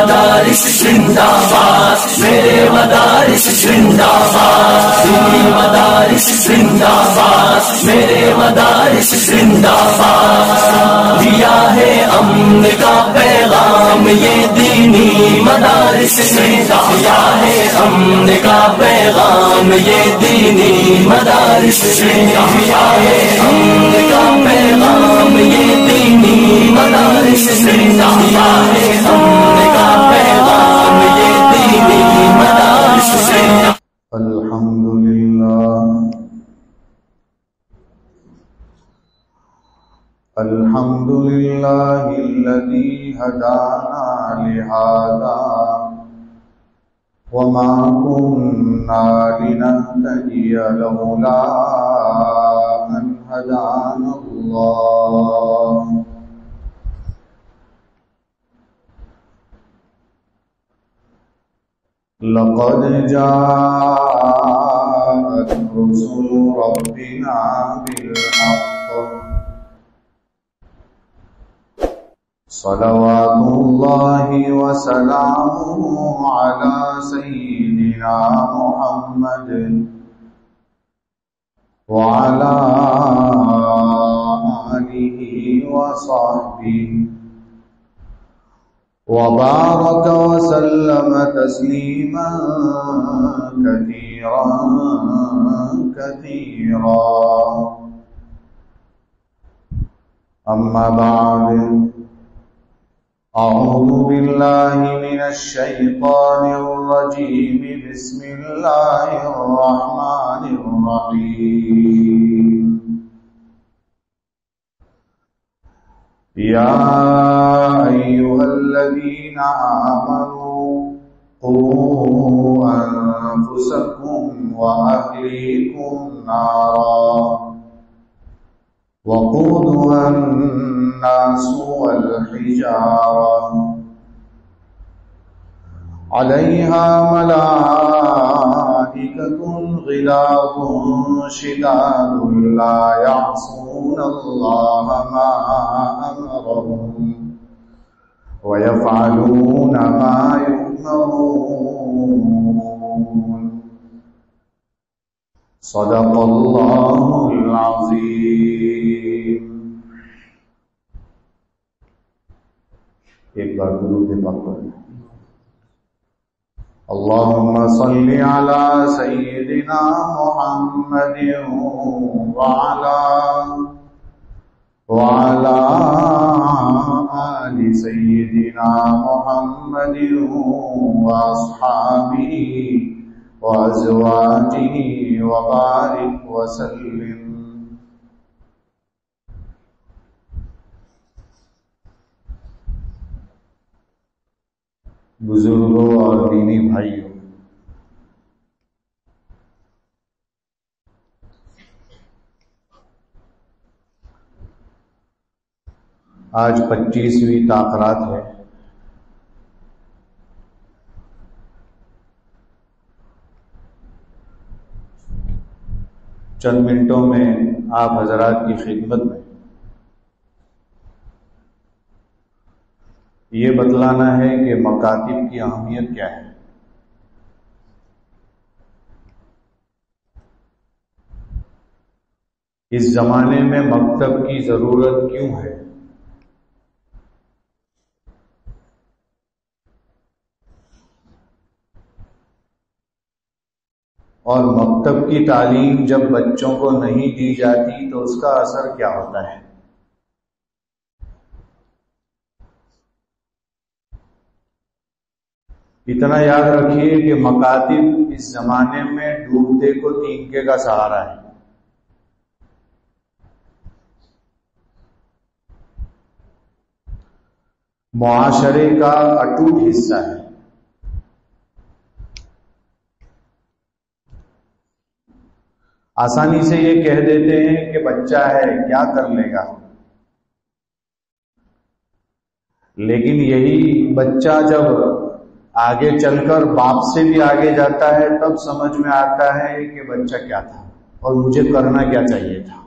مدارس زندہ باد، میرے مدارس زندہ باد، دینی مدارس زندہ باد، میرے مدارس زندہ باد، دیا ہے امن کا پیغام یہ دینی مدارس نے، دیا ہے امن کا پیغام یہ دینی مدارس نے، دیا ہے امن کا پیغام یہ دینی مدارس نے، دیا ہے امن کا پیغام یہ دینی مدارس نے۔ الحمد لله الذي هدانا لهذا وما كنا لنهتدي لولا أن هدانا الله لقد جاءت رسل ربنا بالحق صلوات الله وسلامه على سيدنا محمد وعلى آله وصحبه وبارك وسلم تسليما كثيرا كثيرا. أما بعد، أعوذ بالله من الشيطان الرجيم. بسم الله الرحمن الرحيم. يا أيها الذين آمنوا قوا أنفسكم وأهليكم نارا وقودها الناس والحجارة عليها ملائكة غلاظ شداد لا يعصون الله ما أمرهم ويفعلون ما يؤمرون. صدق الله العظيم. ایک بار درود پاک پڑھیں. اللهم صل على سيدنا محمد وعلى آل سيدنا محمد وأصحابه وأزواجه وبارك وسلم. بزرگوں اور دینی بھائیوں، آج 25ویں تاخرات ہے. چند منٹوں میں آپ حضرات کی خدمت میں یہ بتلانا ہے کہ مکاتب کی اہمیت کیا ہے. اس زمانے میں مکتب کی ضرورت کیوں ہے؟ اور مکتب کی تعلیم جب بچوں کو نہیں دی جاتی تو اس کا اثر کیا ہوتا ہے؟ اتنا یاد رکھیے کہ مکاتب اس زمانے میں ڈوبتے کو تینکے کا سہارا ہے. معاشرے کا اٹوٹ حصہ ہے. آسانی سے یہ کہہ دیتے ہیں کہ بچہ ہے کیا کر لے گا، لیکن یہی بچہ جب آگے چل کر باپ سے بھی آگے جاتا ہے تب سمجھ میں آتا ہے کہ بچہ کیا تھا اور مجھے کرنا کیا چاہیے تھا.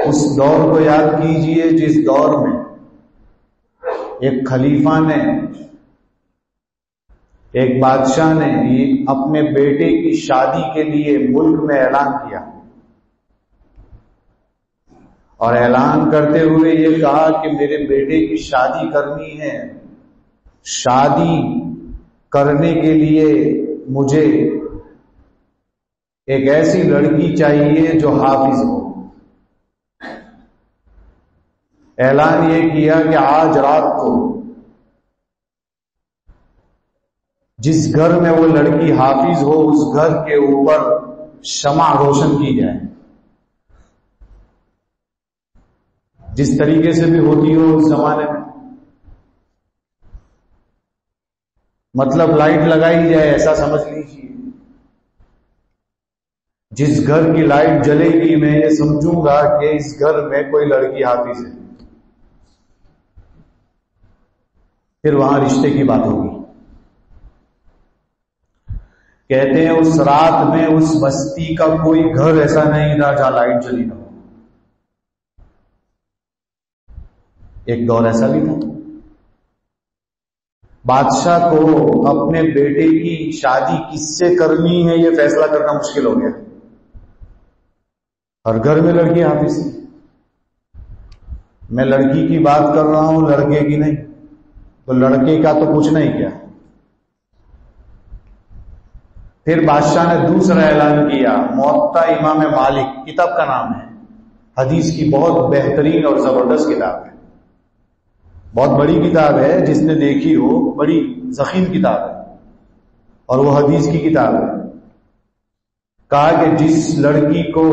اس دور کو یاد کیجئے جس دور میں ایک خلیفہ نے، ایک بادشاہ نے اپنے بیٹے کی شادی کے لیے ملک میں اعلان کیا، اور اعلان کرتے ہوئے یہ کہا کہ میرے بیٹے کی شادی کرنی ہے، شادی کرنے کے لیے مجھے ایک ایسی لڑکی چاہیے جو حافظ ہو۔ اعلان یہ کیا کہ آج رات کو جس گھر میں وہ لڑکی حافظ ہو اس گھر کے اوپر شمع روشن کی جائے، جس طریقے سے بھی ہوتی ہو اس زمانے میں، مطلب لائٹ لگائی جائے ایسا سمجھ لیجیے۔ جس گھر کی لائٹ جلے گی میں یہ سمجھوں گا کہ اس گھر میں کوئی لڑکی حافظ ہے، پھر وہاں رشتے کی بات ہوگی۔ کہتے ہیں اس رات میں اس بستی کا کوئی گھر ایسا نہیں تھا جہاں لائٹ جلی نہ ہو۔ ایک دور ایسا بھی تھا، بادشاہ کو اپنے بیٹے کی شادی کس سے کرنی ہے یہ فیصلہ کرنا مشکل ہو گیا۔ ہر گھر میں لڑکی حافظ ہے، میں لڑکی کی بات کر رہا ہوں لڑکے کی نہیں، تو لڑکے کا تو پوچھنا ہی کیا۔ پھر بادشاہ نے دوسرا اعلان کیا، موطا امام مالک کتاب کا نام ہے، حدیث کی بہت بہترین اور زبردست کتاب ہے، بہت بڑی کتاب ہے، جس نے دیکھی ہو بڑی ضخیم کتاب ہے، اور وہ حدیث کی کتاب ہے۔ کہا کہ جس لڑکی کو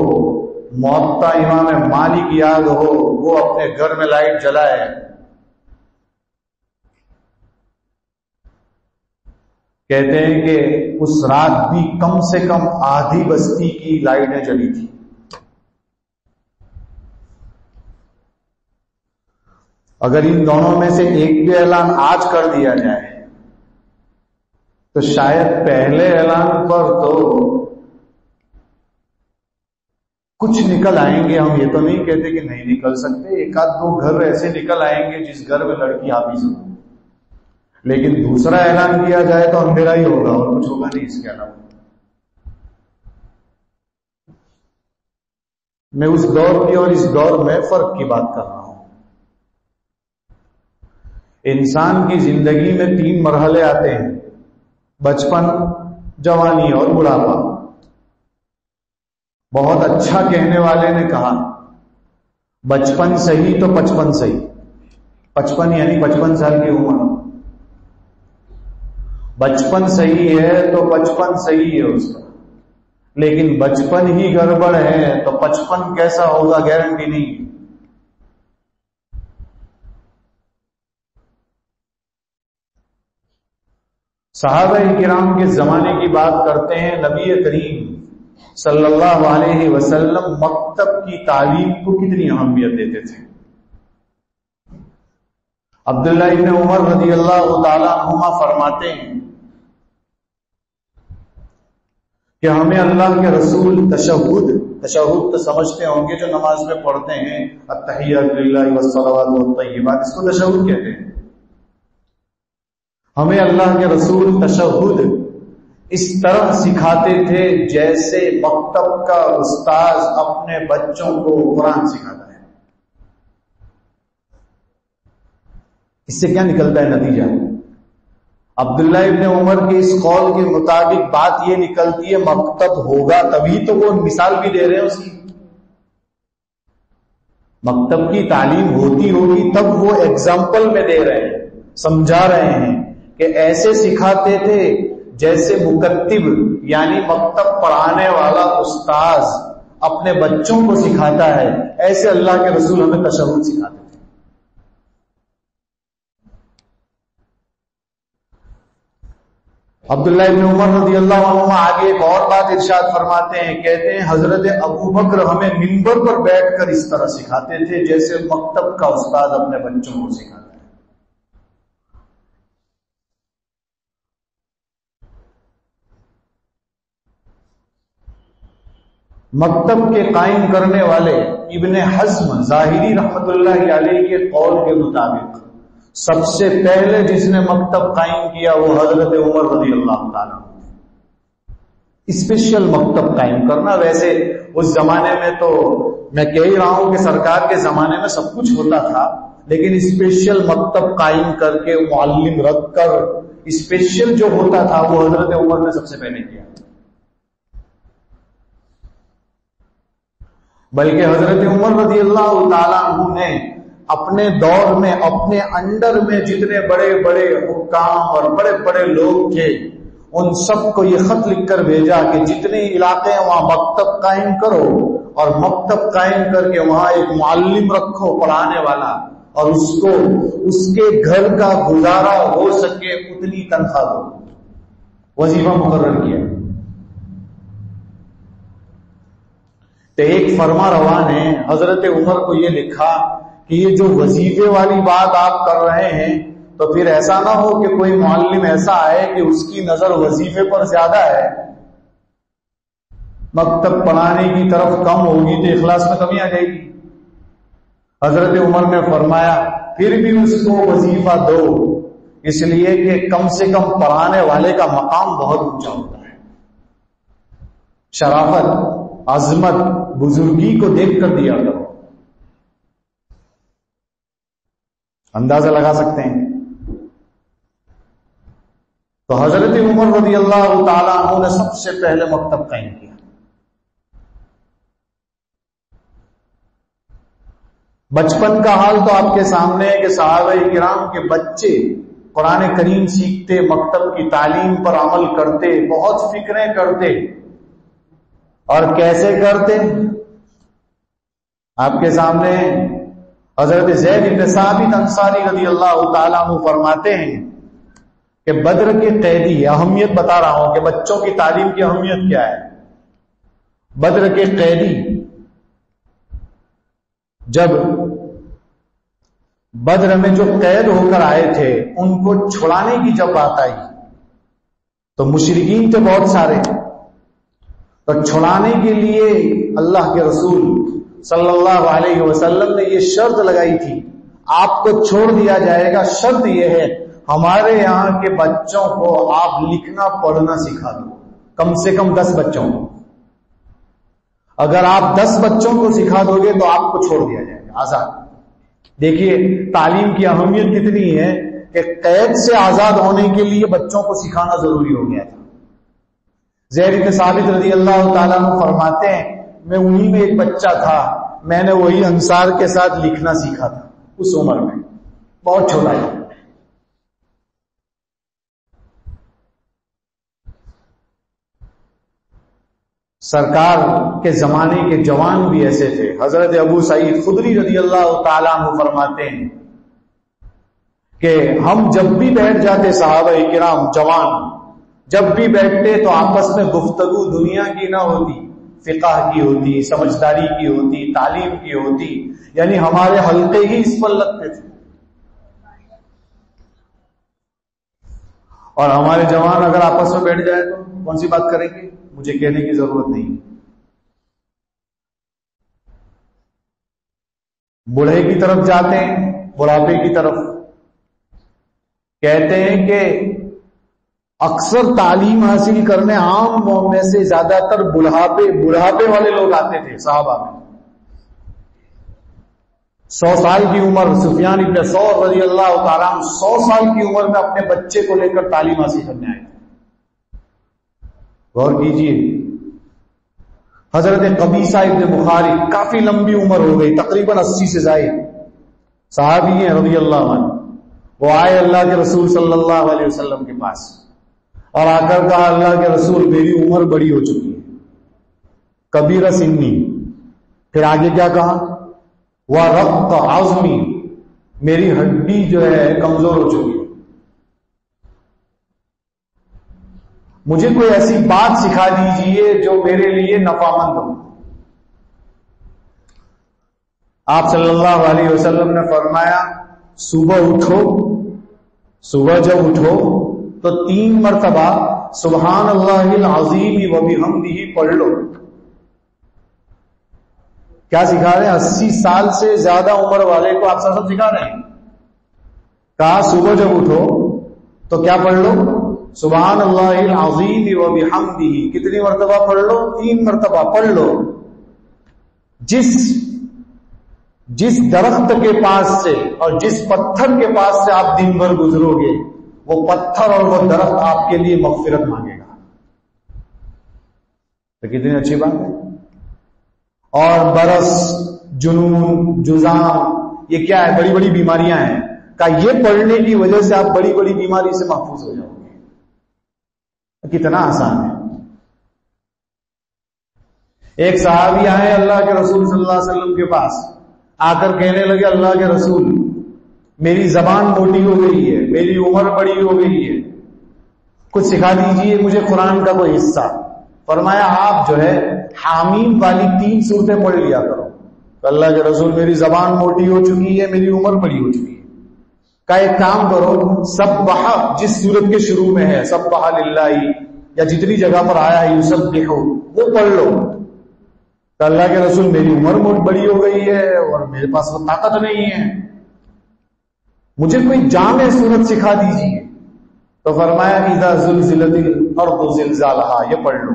موطا امام مالک یاد ہو وہ اپنے گھر میں لائٹ جلائے۔ کہتے ہیں کہ اس رات بھی کم سے کم آدھی بستی کی لائٹیں جلی تھی۔ اگر ان دونوں میں سے ایک بھی اعلان آج کر دیا جائے تو شاید پہلے اعلان پر تو کچھ نکل آئیں گے، ہم یہ تو نہیں کہتے کہ نہیں نکل سکتے، ایک آدھ دو گھر ایسے نکل آئیں گے جس گھر میں لڑکی حافظ ہو، لیکن دوسرا اعلان کیا جائے تو اندھیرا ہی ہوگا اور کچھ ہوگا نہیں اس کے علاوہ۔ میں اس دور کی اور اس دور میں فرق کی بات کر رہا ہوں۔ انسان کی زندگی میں 3 مرحلے آتے ہیں، بچپن، جوانی اور بڑھاپا۔ بہت اچھا کہنے والے نے کہا بچپن صحیح تو 55 صحیح، 55 یعنی 55 سال کی عمر، بچپن صحیح ہے تو 55 صحیح ہے اس کا، لیکن بچپن ہی گڑبڑ ہے تو 55 کیسا ہوگا گارنٹی نہیں۔ صحابہ کرام کے زمانے کی بات کرتے ہیں، نبی کریم صلی اللہ علیہ وسلم مکتب کی تعلیم کو کتنی اہمیت دیتے تھے۔ عبداللہ ابن عمر رضی اللہ تعالی عنہما فرماتے ہیں کہ ہمیں اللہ کے رسول تشہد تو سمجھتے ہوں گے جو نماز میں پڑھتے ہیں، التحیات للہ والصلوات والطیبات، اس کو تشہد کہتے ہیں۔ ہمیں اللہ کے رسول تشہد اس طرح سکھاتے تھے جیسے مکتب کا استاذ اپنے بچوں کو قرآن سکھاتا ہے۔ اس سے کیا نکلتا ہے نتیجہ؟ عبداللہ ابن عمر کے اس قول کے مطابق بات یہ نکلتی ہے مکتب ہوگا تبھی تو وہ مثال بھی دے رہے ہیں اس کی، مکتب کی تعلیم ہوتی ہوگی تب وہ ایگزامپل میں دے رہے ہیں، سمجھا رہے ہیں کہ ایسے سکھاتے تھے جیسے مکتب یعنی مکتب پڑھانے والا استاذ اپنے بچوں کو سکھاتا ہے، ایسے اللہ کے رسول ہمیں تشہد سکھاتے تھے۔ عبداللہ ابن عمر رضی اللہ عنہ آگے ایک اور بات ارشاد فرماتے ہیں، کہتے ہیں حضرت ابو بکر ہمیں منبر پر بیٹھ کر اس طرح سکھاتے تھے جیسے مکتب کا استاذ اپنے بچوں کو سکھاتا ہے۔ مکتب کے قائم کرنے والے ابن حزم ظاہری رحمت اللہ علیہ کے قول کے مطابق سب سے پہلے جس نے مکتب قائم کیا وہ حضرت عمر رضی اللہ تعالیٰ. اسپیشل مکتب قائم کرنا، ویسے اس زمانے میں تو میں کہہ ہی رہا ہوں کہ سرکار کے زمانے میں سب کچھ ہوتا تھا، لیکن اسپیشل مکتب قائم کر کے معلم رکھ کر اسپیشل جو ہوتا تھا وہ حضرت عمر نے سب سے پہلے کیا. بلکہ حضرت عمر رضی اللہ تعالیٰ عنہ نے اپنے دور میں اپنے انڈر میں جتنے بڑے بڑے حکام اور بڑے بڑے لوگ تھے ان سب کو یہ خط لکھ کر بھیجا کہ جتنے علاقے ہیں وہاں مکتب قائم کرو، اور مکتب قائم کر کے وہاں ایک معلم رکھو پڑھانے والا، اور اس کو اس کے گھر کا گزارا ہو سکے اتنی تنخواہ دو. وظیفہ مقرر کیا. تو ایک فرما روا نے حضرت عمر کو یہ لکھا کہ یہ جو وظیفے والی بات آپ کر رہے ہیں تو پھر ایسا نہ ہو کہ کوئی معلم ایسا آئے کہ اس کی نظر وظیفے پر زیادہ ہے، مکتب پڑھانے کی طرف کم ہوگی تو اخلاص میں کمی آ جائے گی. حضرت عمر نے فرمایا پھر بھی اس کو وظیفہ دو، اس لیے کہ کم سے کم پڑھانے والے کا مقام بہت اونچا ہوتا ہے. شرافت، عظمت، بزرگی کو دیکھ کر دیا کرو. اندازہ لگا سکتے ہیں. تو حضرت عمر رضی اللہ تعالیٰ عنہ نے سب سے پہلے مکتب قائم کیا. بچپن کا حال تو آپ کے سامنے ہے کہ صحابہ کرام کے بچے قرآن کریم سیکھتے، مکتب کی تعلیم پر عمل کرتے، بہت فکریں کرتے. اور کیسے کرتے؟ آپ کے سامنے حضرت زید بن ثابت انصاری رضی اللہ تعالیٰ عنہ فرماتے ہیں کہ بدر کے قیدی، اہمیت بتا رہا ہوں کہ بچوں کی تعلیم کی اہمیت کیا ہے. بدر کے قیدی جب بدر میں جو قید ہو کر آئے تھے ان کو چھڑانے کی جب بات آئی تو مشرکین تھے بہت سارے، تو چھڑانے کے لیے اللہ کے رسول صلی اللہ علیہ وسلم نے یہ شرط لگائی تھی آپ کو چھوڑ دیا جائے گا، شرط یہ ہے ہمارے یہاں کے بچوں کو آپ لکھنا پڑھنا سکھا دو، کم سے کم 10 بچوں کو. اگر آپ 10 بچوں کو سکھا دو گے تو آپ کو چھوڑ دیا جائے گا آزاد. دیکھیے تعلیم کی اہمیت کتنی ہے کہ قید سے آزاد ہونے کے لیے بچوں کو سکھانا ضروری ہو گیا تھا. زید بن ثابت رضی اللہ تعالیٰ عنہ فرماتے ہیں میں انہی میں ایک بچہ تھا، میں نے وہی انصار کے ساتھ لکھنا سیکھا تھا اس عمر میں، بہت چھوٹا ہے. سرکار کے زمانے کے جوان بھی ایسے تھے. حضرت ابو سعید خدری رضی اللہ تعالیٰ عنہ فرماتے ہیں کہ ہم جب بھی بیٹھ جاتے صحابہ کرام جوان جب بھی بیٹھتے تو آپس میں گفتگو دنیا کی نہ ہوتی، فقہ کی ہوتی، سمجھداری کی ہوتی، تعلیم کی ہوتی، یعنی ہمارے حلقے ہی اس پر لگتے تھے. اور ہمارے جوان اگر آپس میں بیٹھ جائے تو کون سی بات کریں گے؟ مجھے کہنے کی ضرورت نہیں. بوڑھے کی طرف جاتے ہیں، بڑھاپے کی طرف، کہتے ہیں کہ اکثر تعلیم حاصل کرنے عام میں سے زیادہ تر بڑھاپے والے لوگ آتے تھے صحابہ میں. 100 سال کی عمر سفیان ابن ثور رضی اللہ تعالیٰ عنہ 100 سال کی عمر میں اپنے بچے کو لے کر تعلیم حاصل کرنے آئے تھے. غور کیجیے. حضرت قبیصہ ابن مخارق کافی لمبی عمر ہو گئی، تقریباً 80 سے زائد صحابی ہیں رضی اللہ عنہ. وہ آئے اللہ کے رسول صلی اللہ علیہ وسلم کے پاس اور آ کر کہا اللہ کے رسول میری عمر بڑی ہو چکی ہے، کبیرہ سنی. پھر آگے کیا کہا؟ وَرَقَّ عَظْمِي، میری ہڈی جو ہے کمزور ہو چکی ہے، مجھے کوئی ایسی بات سکھا دیجئے جو میرے لیے نفعمند ہو. آپ صلی اللہ علیہ وسلم نے فرمایا صبح اٹھو، صبح جب اٹھو تو 3 مرتبہ سبحان اللہ العظیم وبحمدہ پڑھ لو. کیا سکھا رہے ہیں؟ 80 سال سے زیادہ عمر والے کو آپ سب سکھا رہے ہیں. کہا صبح جب اٹھو تو کیا پڑھ لو؟ سبحان اللہ العظیم و بحمدہ. کتنی مرتبہ پڑھ لو؟ 3 مرتبہ پڑھ لو. جس درخت کے پاس سے اور جس پتھر کے پاس سے آپ دن بھر گزرو گے، وہ پتھر اور وہ درخت آپ کے لیے مغفرت مانگے گا. تو کتنی اچھی بات ہے. اور برس، جنون، جزام، یہ کیا ہے؟ بڑی بڑی بیماریاں ہیں. کہ یہ پڑھنے کی وجہ سے آپ بڑی بڑی بیماری سے محفوظ ہو جاؤ گے. کتنا آسان ہے. ایک صحابی آئے اللہ کے رسول صلی اللہ علیہ وسلم کے پاس، آ کر کہنے لگے اللہ کے رسول میری زبان موٹی ہو گئی ہے، میری عمر بڑی ہو گئی ہے، کچھ سکھا دیجئے مجھے قرآن کا کوئی حصہ. فرمایا آپ جو ہے حامیم والی 3 سورتیں پڑھ لیا کرو. اللہ کے رسول میری زبان موٹی ہو چکی ہے، میری عمر بڑی ہو چکی ہے. کا ایک کام کرو، سبح جس سورت کے شروع میں ہے سبح للہ یا جتنی جگہ پر آیا ہے یسبح وہ پڑھ لو. تو اللہ کے رسول میری عمر بڑی ہو گئی ہے اور میرے پاس وہ طاقت نہیں ہے، مجھے کوئی جامع سورت سکھا دیجیے. تو فرمایا اذا زلزلت الارض زلزالہا، یہ پڑھ لو.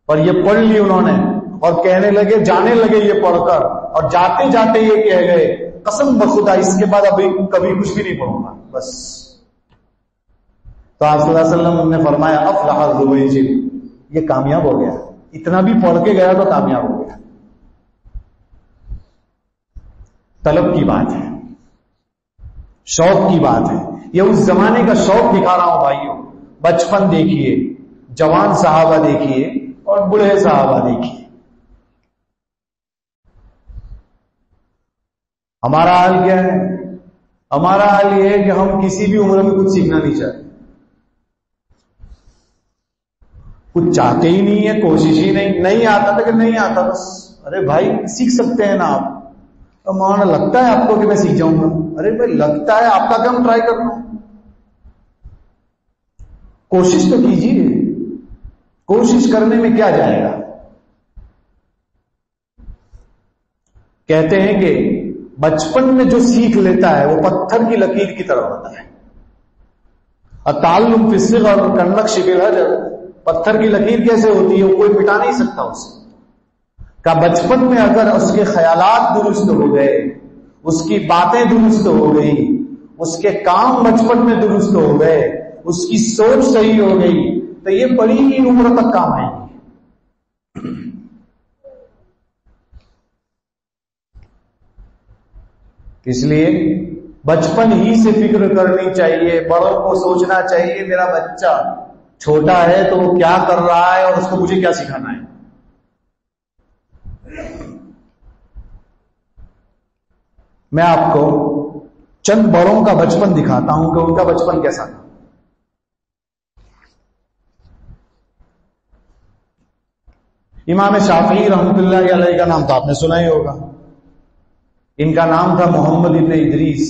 اور یہ پڑھ لی انہوں نے اور کہنے لگے، جانے لگے یہ پڑھ کر، اور جاتے جاتے یہ کہہ گئے قسم بخدا اس کے بعد ابھی کبھی کچھ بھی نہیں پڑھوں گا بس. تو آپ صلی اللہ علیہ وسلم نے فرمایا افلح الزبیجی، یہ کامیاب ہو گیا. اتنا بھی پڑھ کے گیا تو کامیاب ہو گیا. طلب کی بات ہے، شوق کی بات ہے. یہ اس زمانے کا شوق دکھا رہا ہوں بھائیوں. بچپن دیکھیے، جوان صحابہ دیکھیے اور بوڑھے صحابہ دیکھیے. ہمارا حال کیا ہے؟ ہمارا حال یہ ہے کہ ہم کسی بھی عمر میں کچھ سیکھنا نہیں چاہتے، کچھ چاہتے ہی نہیں ہے، کوشش ہی نہیں آتا تھا کہ نہیں آتا بس. ارے بھائی سیکھ سکتے ہیں نا آپ. تو مولانا لگتا ہے آپ کو کہ میں سیکھ جاؤں گا؟ ارے بھائی لگتا ہے، آپ کا کام ٹرائی کرنا. کوشش تو کیجیے. کوشش کرنے میں کیا جائے گا؟ کہتے ہیں کہ بچپن میں جو سیکھ لیتا ہے وہ پتھر کی لکیر کی طرح ہوتا ہے. التعلم فی الصغر کالنقش فی الحجر. پتھر کی لکیر کیسے ہوتی ہے؟ کوئی مٹا نہیں سکتا اسے. کہ بچپن میں اگر اس کے خیالات درست ہو گئے، اس کی باتیں درست ہو گئی، اس کے کام بچپن میں درست ہو گئے، اس کی سوچ صحیح ہو گئی، تو یہ بڑی ہی عمر تک کام آئے گی. اس لیے بچپن ہی سے فکر کرنی چاہیے. بڑوں کو سوچنا چاہیے میرا بچہ چھوٹا ہے تو وہ کیا کر رہا ہے اور اس کو مجھے کیا سکھانا ہے. میں آپ کو چند بڑوں کا بچپن دکھاتا ہوں کہ ان کا بچپن کیسا تھا. امام شافعی رحمۃ اللہ علیہ کا نام تو آپ نے سنا ہی ہوگا. ان کا نام تھا محمد ابن ادریس.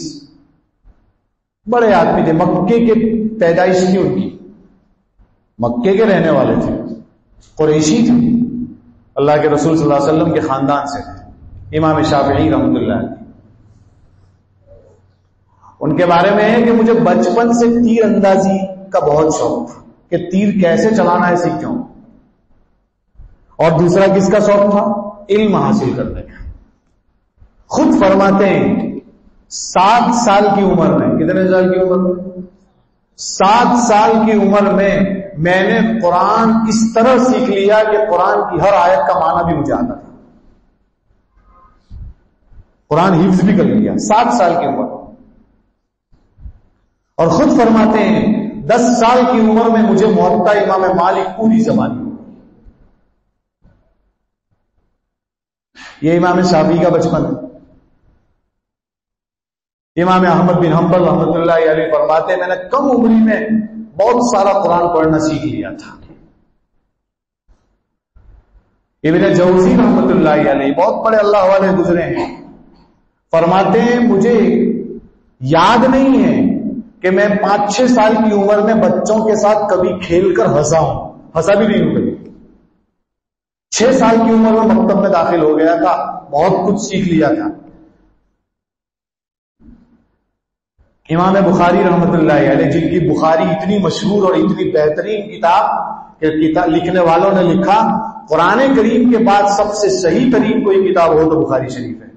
بڑے آدمی تھے، مکے کے پیدائش تھی ان کی، مکے کے رہنے والے تھے، قریشی تھے، اللہ کے رسول صلی اللہ علیہ وسلم کے خاندان سے تھے. امام شافعی رحمۃ اللہ علیہ، ان کے بارے میں ہے کہ مجھے بچپن سے تیر اندازی کا بہت شوق تھا کہ تیر کیسے چلانا ہے سیکھ جاؤں. اور دوسرا کس کا شوق تھا؟ علم حاصل کرنے کا. خود فرماتے ہیں 7 سال کی عمر میں، کتنے سال کی عمر میں؟ 7 سال کی عمر میں میں نے قرآن اس طرح سیکھ لیا کہ قرآن کی ہر آیت کا معنی بھی مجھے آتا تھا. قرآن حفظ بھی کر لیا 7 سال کی عمر. اور خود فرماتے ہیں 10 سال کی عمر میں مجھے موطا امام مالک پوری زبانی ہو. یہ امام شافعی کا بچپن ہے. امام احمد بن حنبل رحمۃ اللہ علیہ فرماتے ہیں میں نے کم عمری میں بہت سارا قرآن پڑھنا سیکھ لیا تھا. ابن جوزی رحمۃ اللہ علیہ بہت بڑے اللہ والے گزرے ہیں، فرماتے ہیں مجھے یاد نہیں ہے کہ میں 5-6 سال کی عمر میں بچوں کے ساتھ کبھی کھیل کر ہنسا بھی نہیں ہوں کبھی. 6 سال کی عمر میں مکتب میں داخل ہو گیا تھا، بہت کچھ سیکھ لیا تھا. امام بخاری رحمۃ اللہ علیہ، جن کی بخاری اتنی مشہور اور اتنی بہترین کتاب کہ لکھنے والوں نے لکھا قرآن کریم کے بعد سب سے صحیح ترین کوئی کتاب ہو تو بخاری شریف ہے.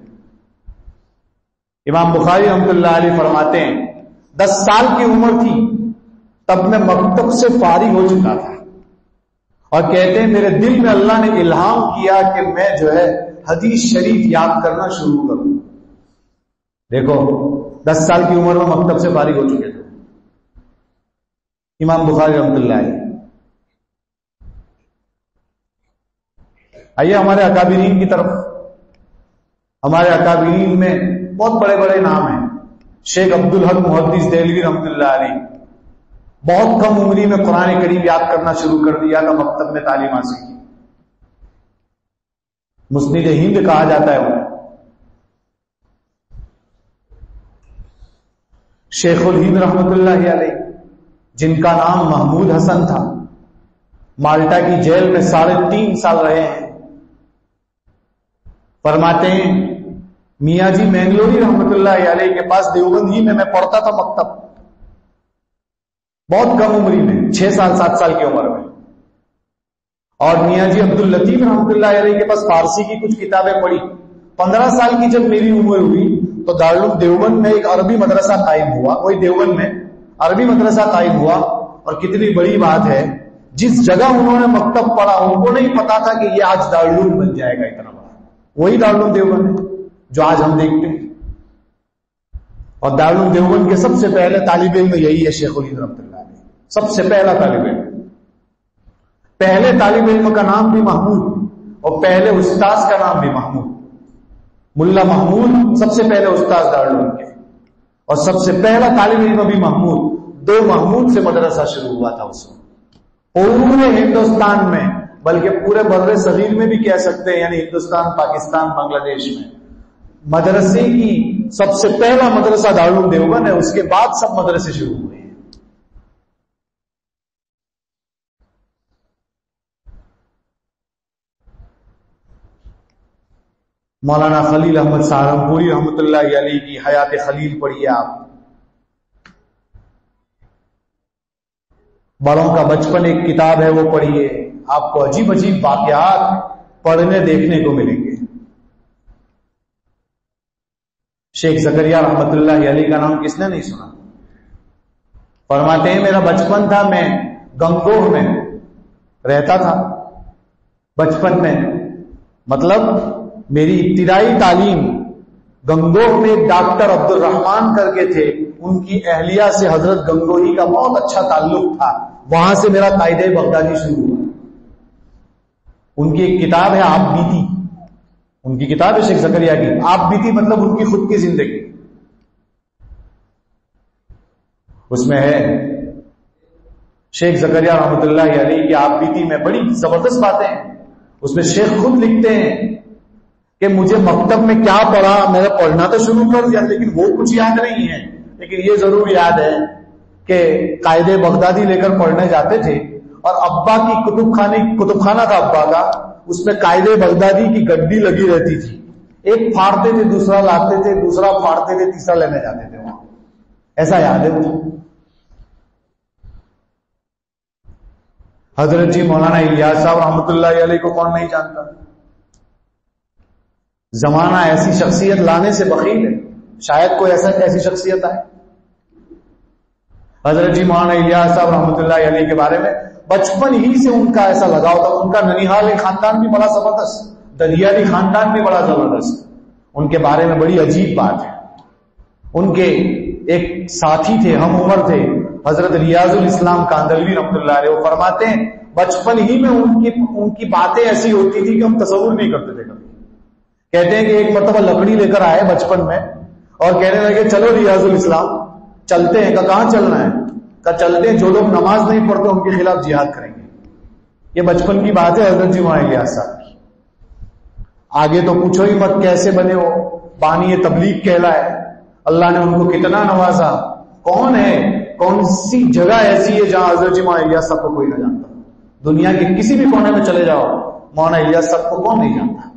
امام بخاری رحمۃ اللہ علیہ فرماتے ہیں 10 سال کی عمر تھی تب میں مکتب سے فارغ ہو چکا تھا، اور کہتے ہیں میرے دل میں اللہ نے الہام کیا کہ میں جو ہے حدیث شریف یاد کرنا شروع کروں. دیکھو 10 سال کی عمر میں مکتب سے فارغ ہو چکے تھے امام بخاری رحمۃ اللہ علیہ. آئیے ہمارے اکابرین کی طرف. ہمارے اکابرین میں بہت بڑے بڑے نام ہیں. شیخ عبدالحق محدث دہلوی رحمۃ اللہ علیہ بہت کم عمری میں قرآن کریم یاد کرنا شروع کر دیا تھا، مکتب میں تعلیم حاصل کی. مسند ہند کہا جاتا ہے انہیں. شیخ الہند رحمۃ اللہ علیہ جن کا نام محمود حسن تھا، مالٹا کی جیل میں 3.5 سال رہے ہیں. فرماتے ہیں میاں جی مینگلوری رحمۃ اللہ علیہ کے پاس دیوبند ہی میں پڑھتا تھا مکتب، بہت کم عمری میں 6 سال 7 سال کی عمر میں. اور میاں جی عبد اللطیف رحمۃ اللہ علیہ کے پاس فارسی کی کچھ کتابیں پڑھی. 15 سال کی جب میری عمر ہوئی تو دارالعلوم دیوبند میں ایک عربی مدرسہ قائم ہوا. وہی دیوبند میں عربی مدرسہ قائم ہوا. اور کتنی بڑی بات ہے، جس جگہ انہوں نے مکتب پڑھا ان کو نہیں پتا تھا کہ یہ آج دارالعلوم بن جائے گا اتنا بڑا. وہی دارالعلوم دیوبند ہے جو آج ہم دیکھتے ہیں. اور دارالعلوم دیوبند کے سب سے پہلے طالب علم یہی ہے شیخ الہند رحمۃ اللہ علیہ. سب سے پہلا طالب علم، پہلے طالب علم کا نام بھی محمود اور پہلے استاذ کا نام بھی محمود. ملا محمود سب سے پہلے استاذ دارالعلوم کے، اور سب سے پہلا طالب علم بھی محمود. 2 محمود سے مدرسہ شروع ہوا تھا اس وقت. پورے ہندوستان میں بلکہ پورے بر صغیر میں بھی کہہ سکتے ہیں، یعنی ہندوستان، پاکستان، بنگلہ دیش میں مدرسے کی سب سے پہلا مدرسہ دارالعلوم دیوبند ہے. اس کے بعد سب مدرسے شروع ہوئے ہیں. مولانا خلیل احمد سہارنپوری رحمۃ اللہ علیہ کی حیات خلیل پڑھیے آپ. بڑوں کا بچپن ایک کتاب ہے، وہ پڑھیے. آپ کو عجیب عجیب واقعات پڑھنے دیکھنے کو ملیں گے. شیخ زکریا رحمۃ اللہ علیہ کا نام کس نے نہیں سنا؟ فرماتے ہیں میرا بچپن تھا، میں گنگوہ میں رہتا تھا. بچپن میں مطلب میری ابتدائی تعلیم گنگوہ میں ڈاکٹر عبد الرحمان کر کے تھے، ان کی اہلیہ سے حضرت گنگوہی کا بہت اچھا تعلق تھا. وہاں سے میرا قاعدہ بغدادی شروع ہوا. ان کی ایک کتاب ہے آپ بیتی، ان کی کتاب ہے شیخ زکریا کی آپ بیتی، مطلب ان کی خود کی زندگی. اس میں ہے شیخ زکریا رحمۃ اللہ علیہ کی آپ بیتی میں بڑی زبردست باتیں ہیں. اس میں شیخ خود لکھتے ہیں کہ مجھے مکتب میں کیا پڑھا، میں نے پڑھنا تو شروع کر دیا لیکن وہ کچھ یاد نہیں ہے، لیکن یہ ضرور یاد ہے کہ قاعدہ بغدادی لے کر پڑھنے جاتے تھے. اور ابا کی کتب خانہ تھا ابا کا، اس میں قاعدہ بغدادی کی گڈی لگی رہتی تھی. ایک پھاڑتے تھے، دوسرا لاتے تھے، دوسرا پھاڑتے تھے، تیسرا لینے جاتے تھے وہاں. ایسا یاد ہے مجھے. حضرت جی مولانا الیاس صاحب رحمۃ اللہ علیہ کو کون نہیں جانتا؟ زمانہ ایسی شخصیت لانے سے بخیل ہے، شاید کوئی ایسی شخصیت آئے. حضرت جی مولانا الیاس صاحب رحمۃ اللہ علیہ کے بارے میں بچپن ہی سے ان کا ایسا لگاؤ تھا. ان کا ننیحال خاندان بھی بڑا زبردست، دلیالی خاندان بھی بڑا زبردست. ان کے بارے میں بڑی عجیب بات ہے. ان کے ایک ساتھی تھے، ہم عمر تھے، حضرت ریاض الاسلام کاندلوی رحمۃ اللہ علیہ. وہ فرماتے ہیں بچپن ہی میں ان کی باتیں ایسی ہوتی تھی کہ ہم تصور نہیں کرتے تھے کبھی. کہتے ہیں کہ ایک مرتبہ لکڑی لے کر آئے بچپن میں اور کہنے لگے چلو ریاض الاسلام چلتے ہیں. کہاں چلنا ہے؟ کہا چلتے ہیں جو لوگ نماز نہیں پڑھتے ان کے خلاف جہاد کریں گے. یہ بچپن کی بات ہے حضرت جی مولانا الیاس صاحب کی. آگے تو پوچھو ہی مت کیسے بنے وہ بانی تبلیغ کہلائے. اللہ نے ان کو کتنا نوازا. کون ہے، کون سی جگہ ایسی ہے جہاں حضرت جی مولانا الیاس صاحب کو کوئی نہ جانتا؟ دنیا کے کسی بھی کونے میں چلے جاؤ، مولانا الیاس صاحب کو کون نہیں جانتا.